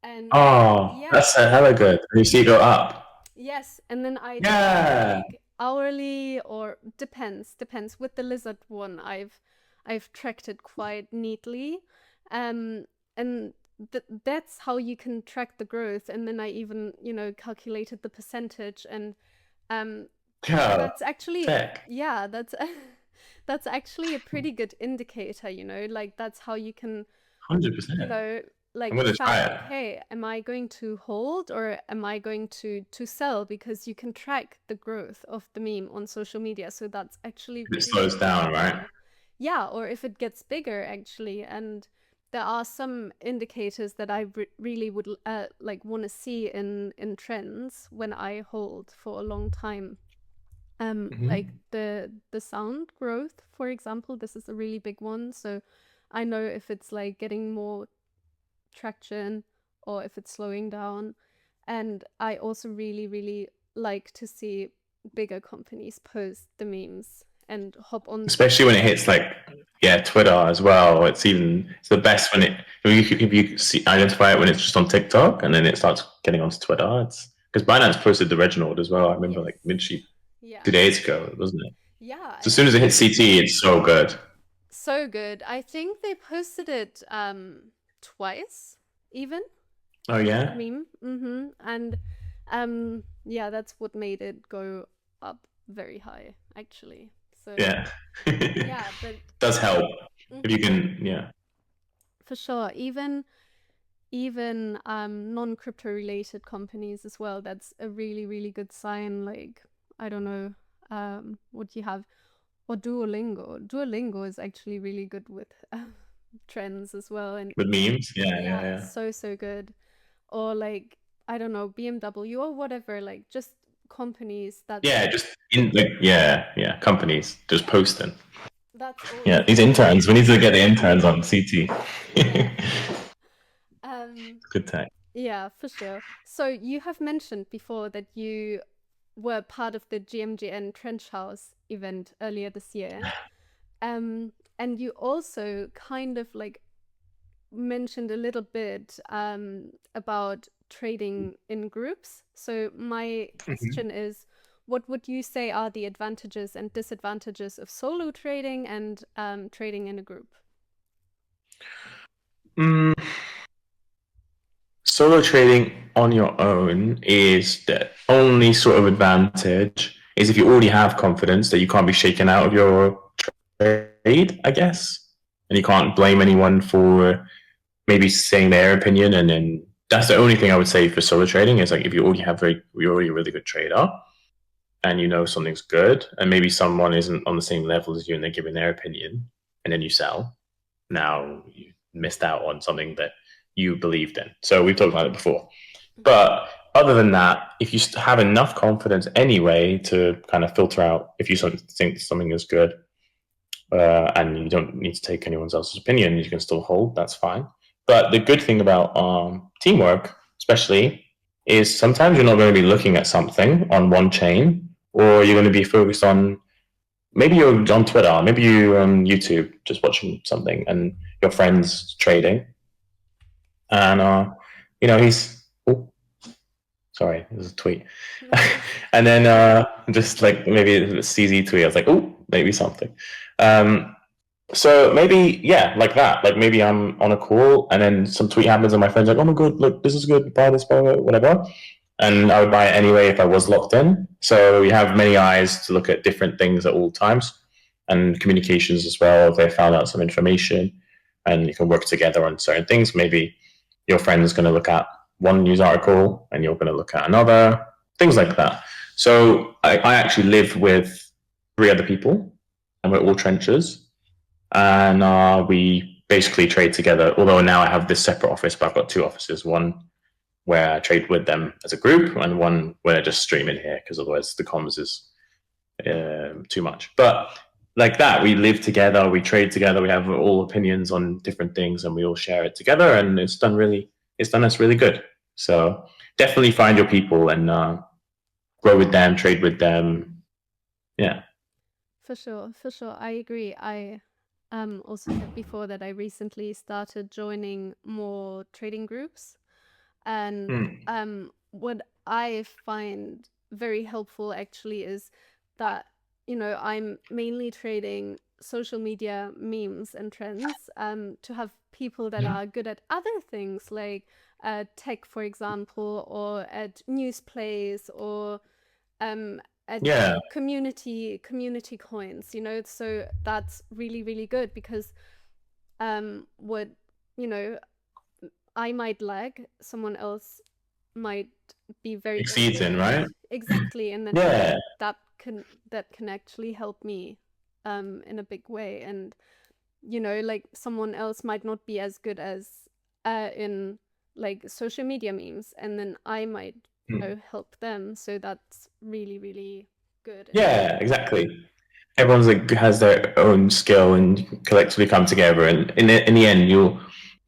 And Oh, yeah, that's a hella good. And you see it go up. yes, and then I track Yeah. like hourly, or depends. With the lizard one, I've tracked it quite neatly, and that's how you can track the growth. And then I even calculated the percentage, and um, Go. that's actually, Tech. yeah, that's that's actually a pretty good indicator. Like that's how you can, 100%. you know, I'm like gonna try track, it. okay, am I going to hold or am I going to sell? Because you can track the growth of the meme on social media. So that's actually If it really slows good down, to right? know. Yeah, or if it gets bigger actually. And there are some indicators that I really would like want to see in trends when I hold for a long time. Like Hmm. the sound growth, for example, this is a really big one. So I know if it's like getting more traction or if it's slowing down. And I also really, really like to see bigger companies post the memes and hop on Especially when it hits like, yeah, Twitter as well. It's the best when if you see, identify it when it's just on TikTok and then it starts getting onto Twitter. It's because Binance posted the Reginald as well. I remember yes. like literally Yeah. 2 days ago, wasn't it? Yeah, So I as soon as it think hits CT, it's so good. so good. I think they posted it twice even, Oh the yeah, meme. And yeah, that's what made it go up very high actually. So yeah. yeah, but Does help if you mhm, can. Yeah. for sure. Even non-crypto related companies as well, that's a really, really good sign. Like, I don't know, what you have, or Duolingo is actually really good with trends as well. And With memes. Yeah, yeah, yeah, yeah. so good. Or like, I don't know, BMW or whatever, like just companies Yeah, just in like yeah, companies just yeah, posting. that's always Yeah, a these good interns. We sign. need to get the interns on CT. Yeah. um Good tech. yeah, for sure. So you have mentioned before that you were part of the GMGN Trench House event earlier this year. And you also kind of like mentioned a little bit about trading in groups. So my question is, what would you say are the advantages and disadvantages of solo trading and trading in a group? Solo trading on your own is the only sort of advantage is if you already have confidence that you can't be shaken out of your trade, I guess, and you can't blame anyone for maybe saying their opinion. And then that's the only thing I would say for solo trading is like if you already have you're already a really good trader and you know something's good, and maybe someone isn't on the same level as you and they're giving their opinion, and then you sell. Now you missed out on something that you believed in. So we've talked about it before. But other than that, if you have enough confidence anyway to kind of filter out if you think something is good, and you don't need to take anyone else's opinion, you can still hold. That's fine. But the good thing about teamwork, especially, is sometimes you're not going to be looking at something on one chain, or you're going to be focused on maybe you're on Twitter, maybe you're on YouTube just watching something, and your friend's trading, and he's sorry, there's a tweet. And then just like maybe a CZ tweet, I was like, oh, maybe something. So maybe, yeah, like that. Like maybe I'm on a call and then some tweet happens and my friend's like, oh my God, look, this is good, buy this, buy whatever. And I would buy it anyway if I was locked in. So you have many eyes to look at different things at all times, and communications as well. If they found out some information and you can work together on certain things, maybe your friend is going to look at one news article and you're going to look at another, things like that. So I actually live with 3 other people and we're all trenchers, and we basically trade together. Although now I have this separate office, but I've got 2 offices, one where I trade with them as a group and one where I just stream in here because otherwise the comms is too much. But like that, we live together, we trade together, we have all opinions on different things, and we all share it together, and it's done us really good. So definitely find your people and grow with them, trade with them. Yeah. For sure, for sure. I agree. I also said before that I recently started joining more trading groups. And what I find very helpful actually is that, I'm mainly trading social media memes and trends to have people that are good at other things like tech, for example, or at news plays, or at Yeah. community coins, so that's really, really good because what I might lag, someone else might be very Exceeds in, right? exactly, and then Yeah. that can actually help me in a big way. And like someone else might not be as good as in like social media memes, and then I might help them, so that's really, really good. Yeah, exactly. Everyone's like has their own skill and collectively come together, and in the end,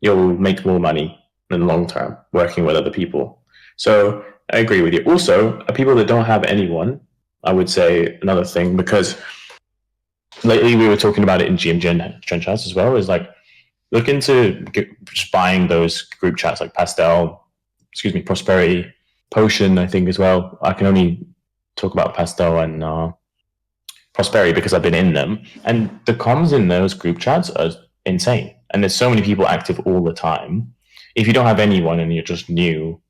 you'll make more money in the long term working with other people. So I agree with you. Also, people that don't have anyone, I would say another thing, because lately we were talking about it in GMGN Trench House as well, is like look into just buying those group chats like Pastel, Prosperity, Potion, I think as well. I can only talk about Pastel and Prosperity because I've been in them, and the comms in those group chats are insane. And there's so many people active all the time. If you don't have anyone and you're just new,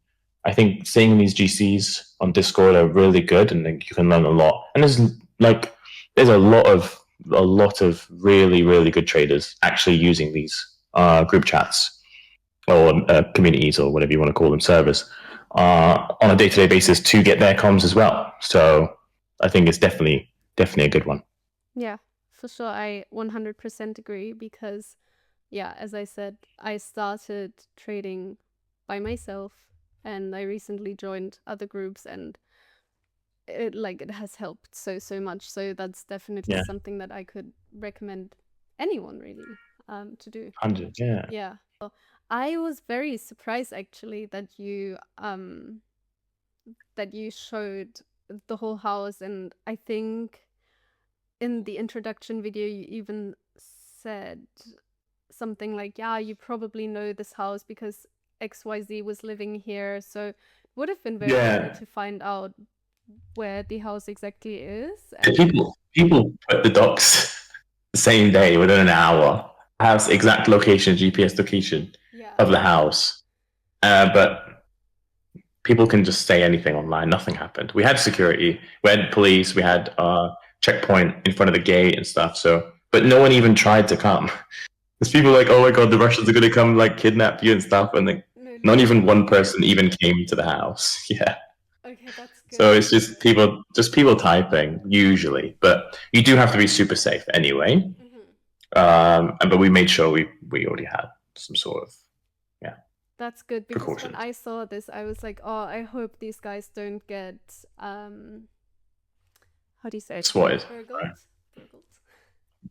I think seeing these GCs on Discord are really good, and like, you can learn a lot. And there's a lot of really, really good traders actually using these group chats or communities or whatever you want to call them, servers, on a day-to-day basis to get their comms as well. So I think it's definitely a good one. Yeah, for sure. I 100% agree because, yeah, as I said, I started trading by myself and I recently joined other groups, and it has helped so much. So that's definitely something that I could recommend anyone really to do. 100, yeah. Yeah. I was very surprised actually that you showed the whole house, and I think in the introduction video you even said something like, yeah, you probably know this house because XYZ was living here, so it would have been very easy Yeah. to find out where the house exactly is. And And people put the docs the same day within an hour. Has exact location, GPS location yeah. of the house. But people can just say anything online. Nothing happened. We had security, we had police, we had checkpoint in front of the gate and stuff. So, but no one even tried to come. There's people like, oh my god, the Russians are gonna come like kidnap you and stuff, and like, No, not even one literally. person even came to the house. Yeah. Okay, that's So good. it's just people typing usually, but you do have to be super safe anyway. Mm-hmm. But we made sure we already had some sort of That's good, because when precautions. I saw this, I was like, oh, I hope these guys don't get how do you say it? Swatted. Burgled? Burgled.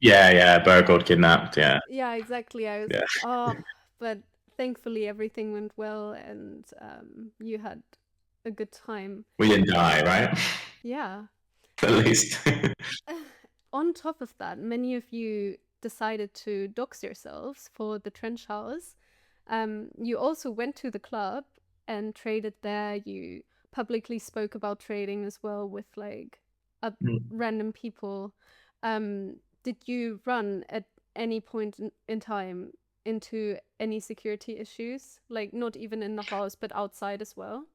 Yeah, burgled, kidnapped. Yeah, Yeah, exactly. I was yeah. like, oh, but thankfully everything went well, and you had a good time. We didn't die, right? Yeah. At least. On top of that, many of you decided to dox yourselves for the trench house. You also went to the club and traded there. You publicly spoke about trading as well with like random people. Did you run at any point in time into any security issues? Like, not even in the house, but outside as well?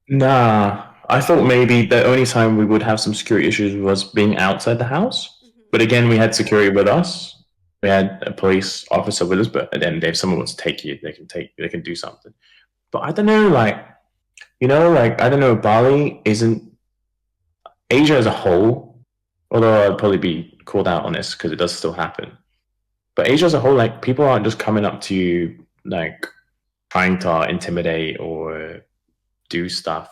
Nah, I thought maybe the only time we would have some security issues was being outside the house. Mm-hmm. But again, we had security with us. We had a police officer with us. But at the end of the day, if someone wants to take you, they can do something. But I don't know, like I don't know. Bali isn't Asia as a whole. Although I'd probably be called out on this because it does still happen. But Asia as a whole, like people aren't just coming up to you like trying to intimidate or do stuff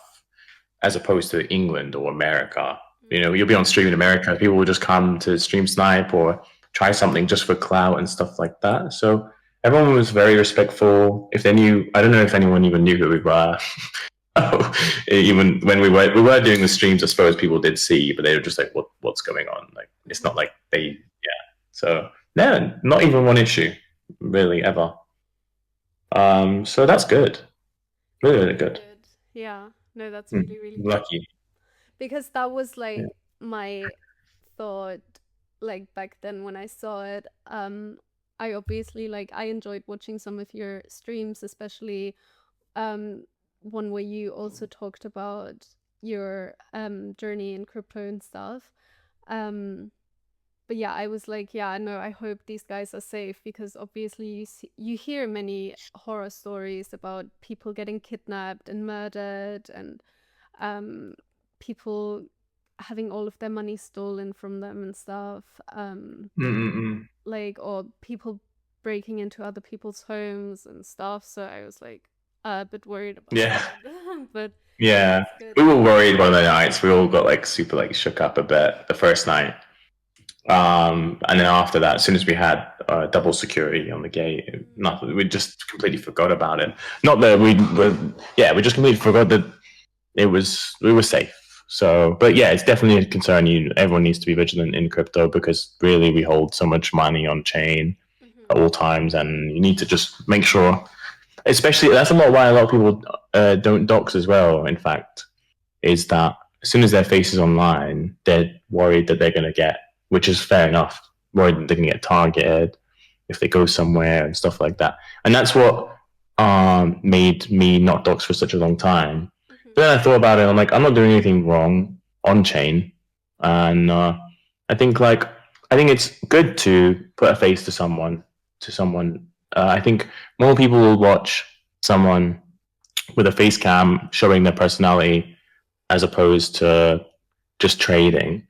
as opposed to England or America. You know, you'll be on stream in America, people will just come to stream snipe or try something just for clout and stuff like that. So everyone was very respectful. If they knew, I don't know if anyone even knew who we were. Even when we were doing the streams, I suppose people did see, but they were just like, what's going on? Like, it's not like they, yeah. So no, not even one issue, really, ever. So that's good. Really, really good. Yeah. No, that's really, really good. Lucky. Because that was Yeah. like my thought, like back then when I saw it. I obviously, like, I enjoyed watching some of your streams, especially one where you also talked about your journey in crypto and stuff. Um but yeah, I was like, yeah, no, I hope these guys are safe, because obviously you hear many horror stories about people getting kidnapped and murdered, and um, people having all of their money stolen from them and stuff. Mm-mm-mm. Like, or people breaking into other people's homes and stuff. So I was like a bit worried about Yeah. that. But Yeah, that's good. we were worried one of the nights. We all got like super like shook up a bit the first night, and then after that, as soon as we had double security on the gate, nothing. We just completely forgot about it. Not that we just completely forgot that we were safe. So, but yeah, it's definitely a concern. Everyone needs to be vigilant in crypto because really we hold so much money on chain Mm-hmm. at all times, and you need to just make sure. Especially that's a lot why a lot of people don't dox as well. In fact, is that as soon as their face is online, they're worried that they're going to get, which is fair enough, worried that they're going to get targeted if they go somewhere and stuff like that. And that's what made me not dox for such a long time. Mm-hmm. But then I thought about it. I'm like, I'm not doing anything wrong on chain, and I think like I think it's good to put a face to someone. To someone, I think more people will watch someone with a face cam showing their personality as opposed to just trading,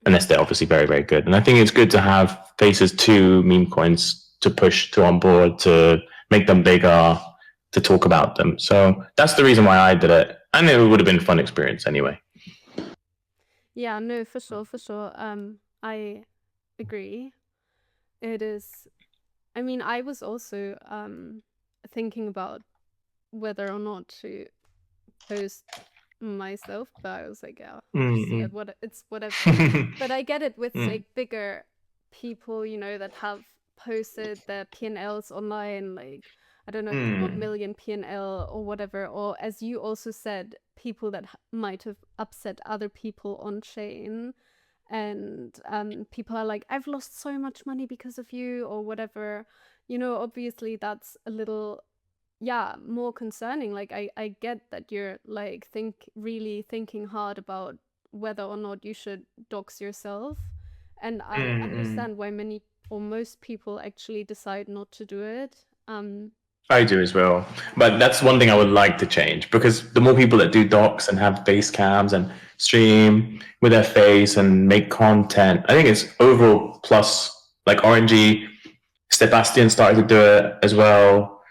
unless they're obviously very, very good. And I think it's good to have faces to meme coins to push to on board to make them bigger, to talk about them. So that's the reason why I did it. And it would have been a fun experience anyway. Yeah, no, for sure, for sure. I agree. It is. I mean, I was also thinking about whether or not to post myself, but I was like, yeah, just Mm-mm. it's whatever. But I get it with Mm. like bigger people, you know, that have posted their P&Ls online, like I don't know, 4 million P&L or whatever, or as you also said, people that might have upset other people on chain, and people are like, I've lost so much money because of you or whatever. You know, obviously that's a little, yeah, more concerning. Like I get that you're like really thinking hard about whether or not you should dox yourself, and I Mm-mm. understand why many or most people actually decide not to do it. I do as well. But that's one thing I would like to change, because the more people that do docs and have face cams and stream with their face and make content, I think it's overall plus. Like RNG, Sebastian started to do it as well.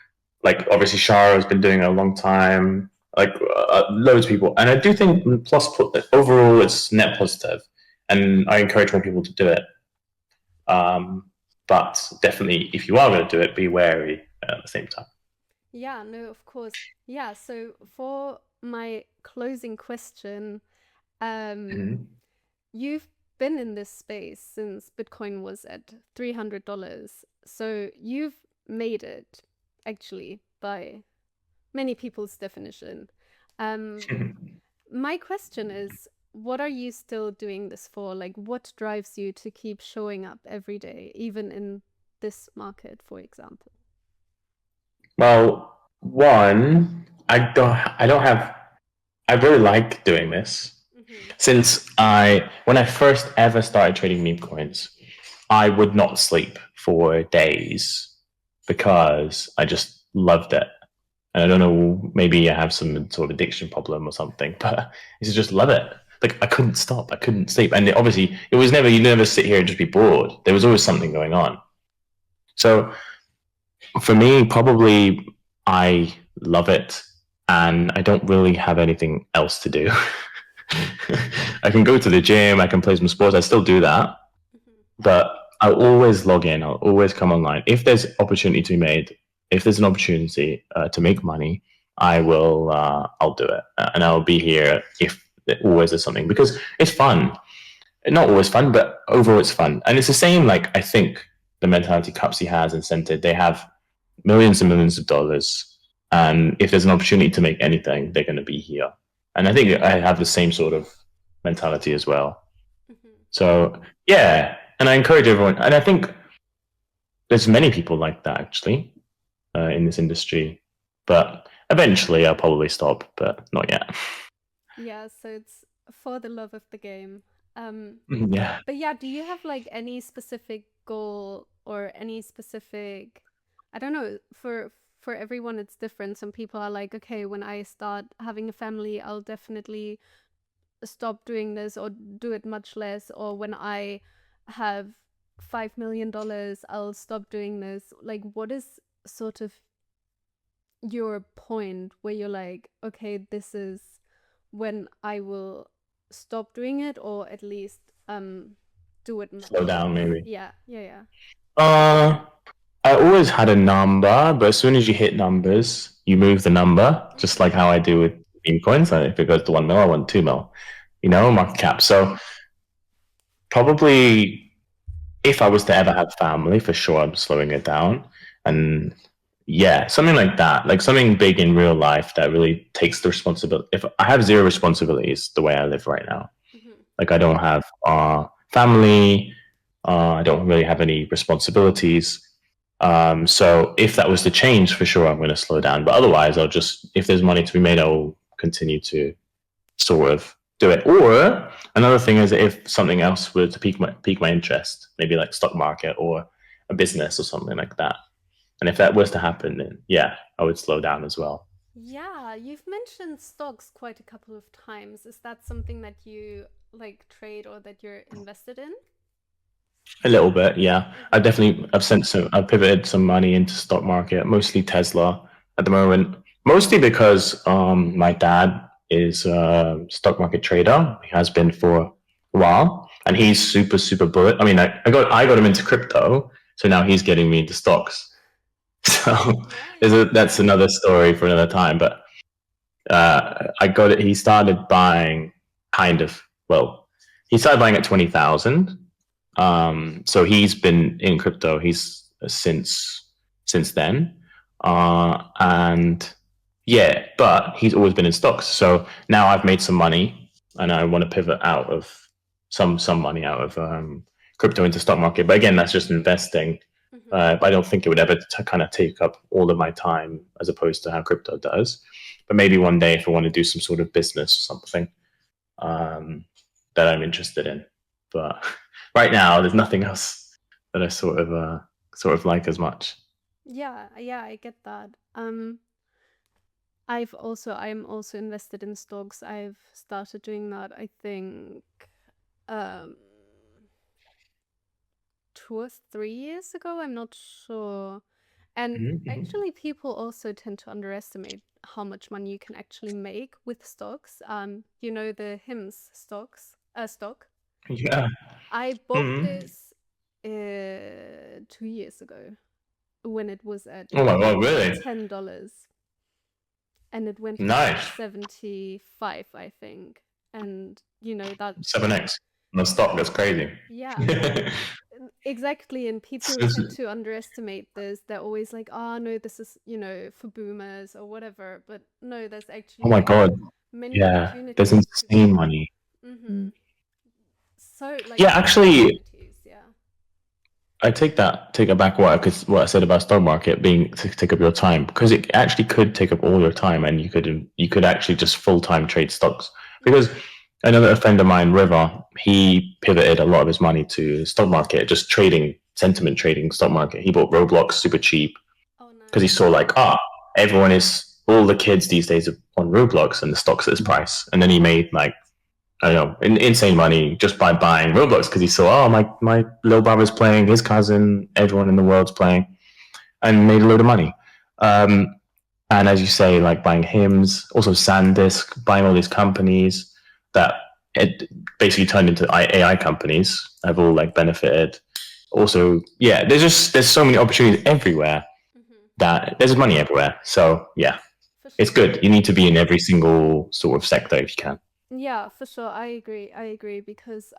Like obviously Shara has been doing it a long time. Like loads of people, and I do think plus overall it's net positive, and I encourage more people to do it. Um, but definitely, if you are going to do it, be wary at the same time. Yeah, no, of course. Yeah, so for my closing question, um Mm-hmm. you've been in this space since Bitcoin was at $300. So you've made it, actually, by many people's definition. Um, my question is, what are you still doing this for? Like, what drives you to keep showing up every day, even in this market, for example? Well, one, I don't have. I really like doing this. Mm-hmm. Since when I first ever started trading meme coins, I would not sleep for days because I just loved it. And I don't know, maybe I have some sort of addiction problem or something, but I just love it. Like I couldn't stop, I couldn't sleep, and obviously it was never. You never sit here and just be bored. There was always something going on. So for me, probably I love it, and I don't really have anything else to do. I can go to the gym, I can play some sports, I still do that, Mm-hmm. but I'll always log in, I'll always come online. If there's opportunity to be made, if there's an opportunity to make money, I'll do it. And I'll be here if there always is something, because it's fun. Not always fun, but overall it's fun. And it's the same, like, I think the mentality Cupsy has and Centered, they have millions and millions of dollars. And if there's an opportunity to make anything, they're going to be here. And I think I have the same sort of mentality as well. Mm-hmm. So yeah, and I encourage everyone. And I think there's many people like that actually in this industry. But eventually, I'll probably stop, but not yet. Yeah, so it's for the love of the game. Um, Yeah. but yeah, do you have like any specific goal or any specific, I don't know, for everyone it's different. Some people are like, okay, when I start having a family, I'll definitely stop doing this or do it much less. Or when I have $5 million, I'll stop doing this. Like, what is sort of your point where you're like, okay, this is when I will stop doing it, or at least do it much Slow down, less. maybe. Yeah, yeah, yeah. Uh, I always had a number, but as soon as you hit numbers, you move the number, just like how I do with meme coins. If it goes to 1 mil, I want 2 mil, market cap. So probably if I was to ever have family, for sure, I'm slowing it down. And yeah, something like that, like something big in real life that really takes the responsibility. If I have zero responsibilities the way I live right now, Mm-hmm. like I don't have family, I don't really have any responsibilities. So if that was to change, for sure, I'm going to slow down. But otherwise, I'll just, if there's money to be made, I'll continue to sort of do it. Or another thing is if something else were to pique my interest, maybe like stock market or a business or something like that. And if that was to happen, then yeah, I would slow down as well. Yeah, you've mentioned stocks quite a couple of times. Is that something that you like trade or that you're invested in? A little bit, yeah. Mm-hmm. I've pivoted some money into stock market, mostly Tesla at the moment. Mostly because my dad is a stock market trader. He has been for a while, and he's super super bullish. I mean, I got him into crypto, so now he's getting me into stocks. So Nice. that's another story for another time. But I got it. He started buying kind of, well, he started buying at 20,000. So he's been in crypto. He's since then. And yeah, but he's always been in stocks. So now I've made some money and I want to pivot out of some money out of crypto into stock market. But again, that's just investing. But I don't think it would ever kind of take up all of my time as opposed to how crypto does. But maybe one day, if I want to do some sort of business or something that I'm interested in. But right now, there's nothing else that I sort of like as much. Yeah, I get that. I'm also invested in stocks. I've started doing that, I think, um 2 or 3 years ago. I'm not sure. And actually, people also tend to underestimate how much money you can actually make with stocks. You know, the HIMS stock. Yeah. I bought Mm-hmm. this 2 years ago when it was at Oh my god, really? $10, and it went to Nice. 75, I think. And you know that, 7x. No stock, that's crazy. yeah, exactly. And people tend to underestimate this. They're always like, oh no, this is, for boomers or whatever. But no, there's Oh actually my like god. many Yeah. There's opportunities to insane money. so like Yeah, many actually, opportunities, yeah. I take it back what I said about stock market being to take up your time, because it actually could take up all your time, and you could actually just full time trade stocks. Because I know that a friend of mine, River, he pivoted a lot of his money to stock market, just trading, sentiment trading stock market. He bought Roblox super cheap Oh, because he nice. saw like, all the kids these days are on Roblox and the stock's at this price, and then he made like, I don't know, insane money just by buying Roblox because he saw, my little brother's playing, his cousin, everyone in the world's playing, and made a load of money. And as you say, like buying hymns, also SanDisk, buying all these companies that it basically turned into AI companies have all like benefited. Also, yeah, there's so many opportunities everywhere that there's money everywhere. So yeah, For it's sure. good. You need to be in every single sort of sector if you can. Yeah, for sure. I agree because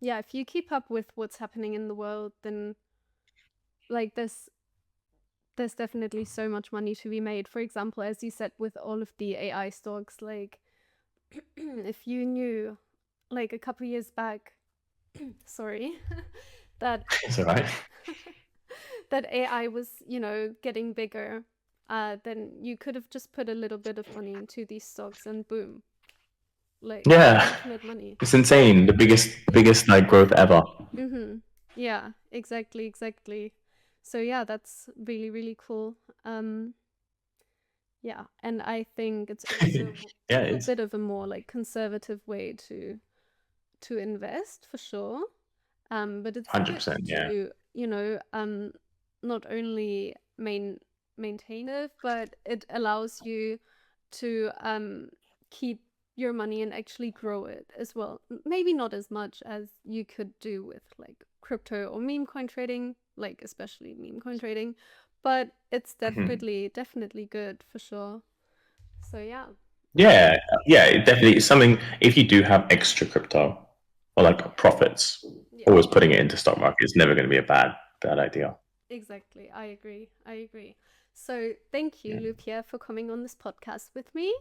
yeah, if you keep up with what's happening in the world, then like there's definitely so much money to be made. For example, as you said with all of the AI stocks, like if you knew like a couple years back, sorry, that It's all right. that AI was, getting bigger, then you could have just put a little bit of money into these stocks and boom, like Yeah, infinite money. it's insane. The biggest like growth ever. Yeah, exactly, exactly. So yeah, that's really, really cool. Um, yeah, and I think it's also Yeah, a it's bit of a more like conservative way to invest for sure. But it's good 100%. Yeah. to, not only maintain it, but it allows you to keep your money and actually grow it as well. Maybe not as much as you could do with like crypto or meme coin trading, like especially meme coin trading, but it's definitely good for sure. So yeah. Yeah, yeah, it definitely is something. If you do have extra crypto or like profits, Yeah. always putting it into stock market is never going to be a bad idea. Exactly. I agree. I agree. So thank you, Yeah, Loopierr, for coming on this podcast with me.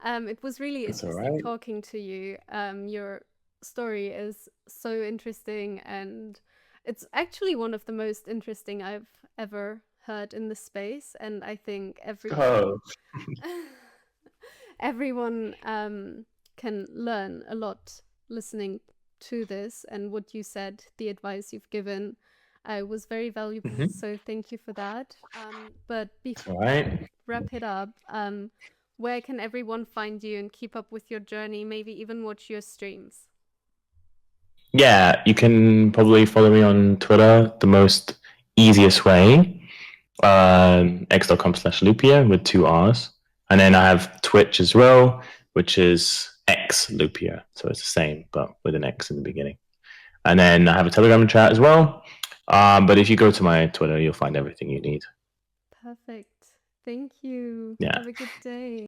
It was really that's all interesting right. talking to you. Your story is so interesting, and it's actually one of the most interesting I've ever heard in the space. And I think everyone, Oh, everyone can learn a lot listening to this and what you said, the advice you've given was very valuable. So thank you for that. But that's before all we right. wrap it up, where can everyone find you and keep up with your journey, maybe even watch your streams? Yeah, you can probably follow me on Twitter. The most easiest way, x.com/Loopierr with two R's. And then I have Twitch as well, which is X Loopierr. So it's the same, but with an X in the beginning. And then I have a Telegram chat as well. But if you go to my Twitter, you'll find everything you need. Perfect. Thank you. Yeah. Have a good day.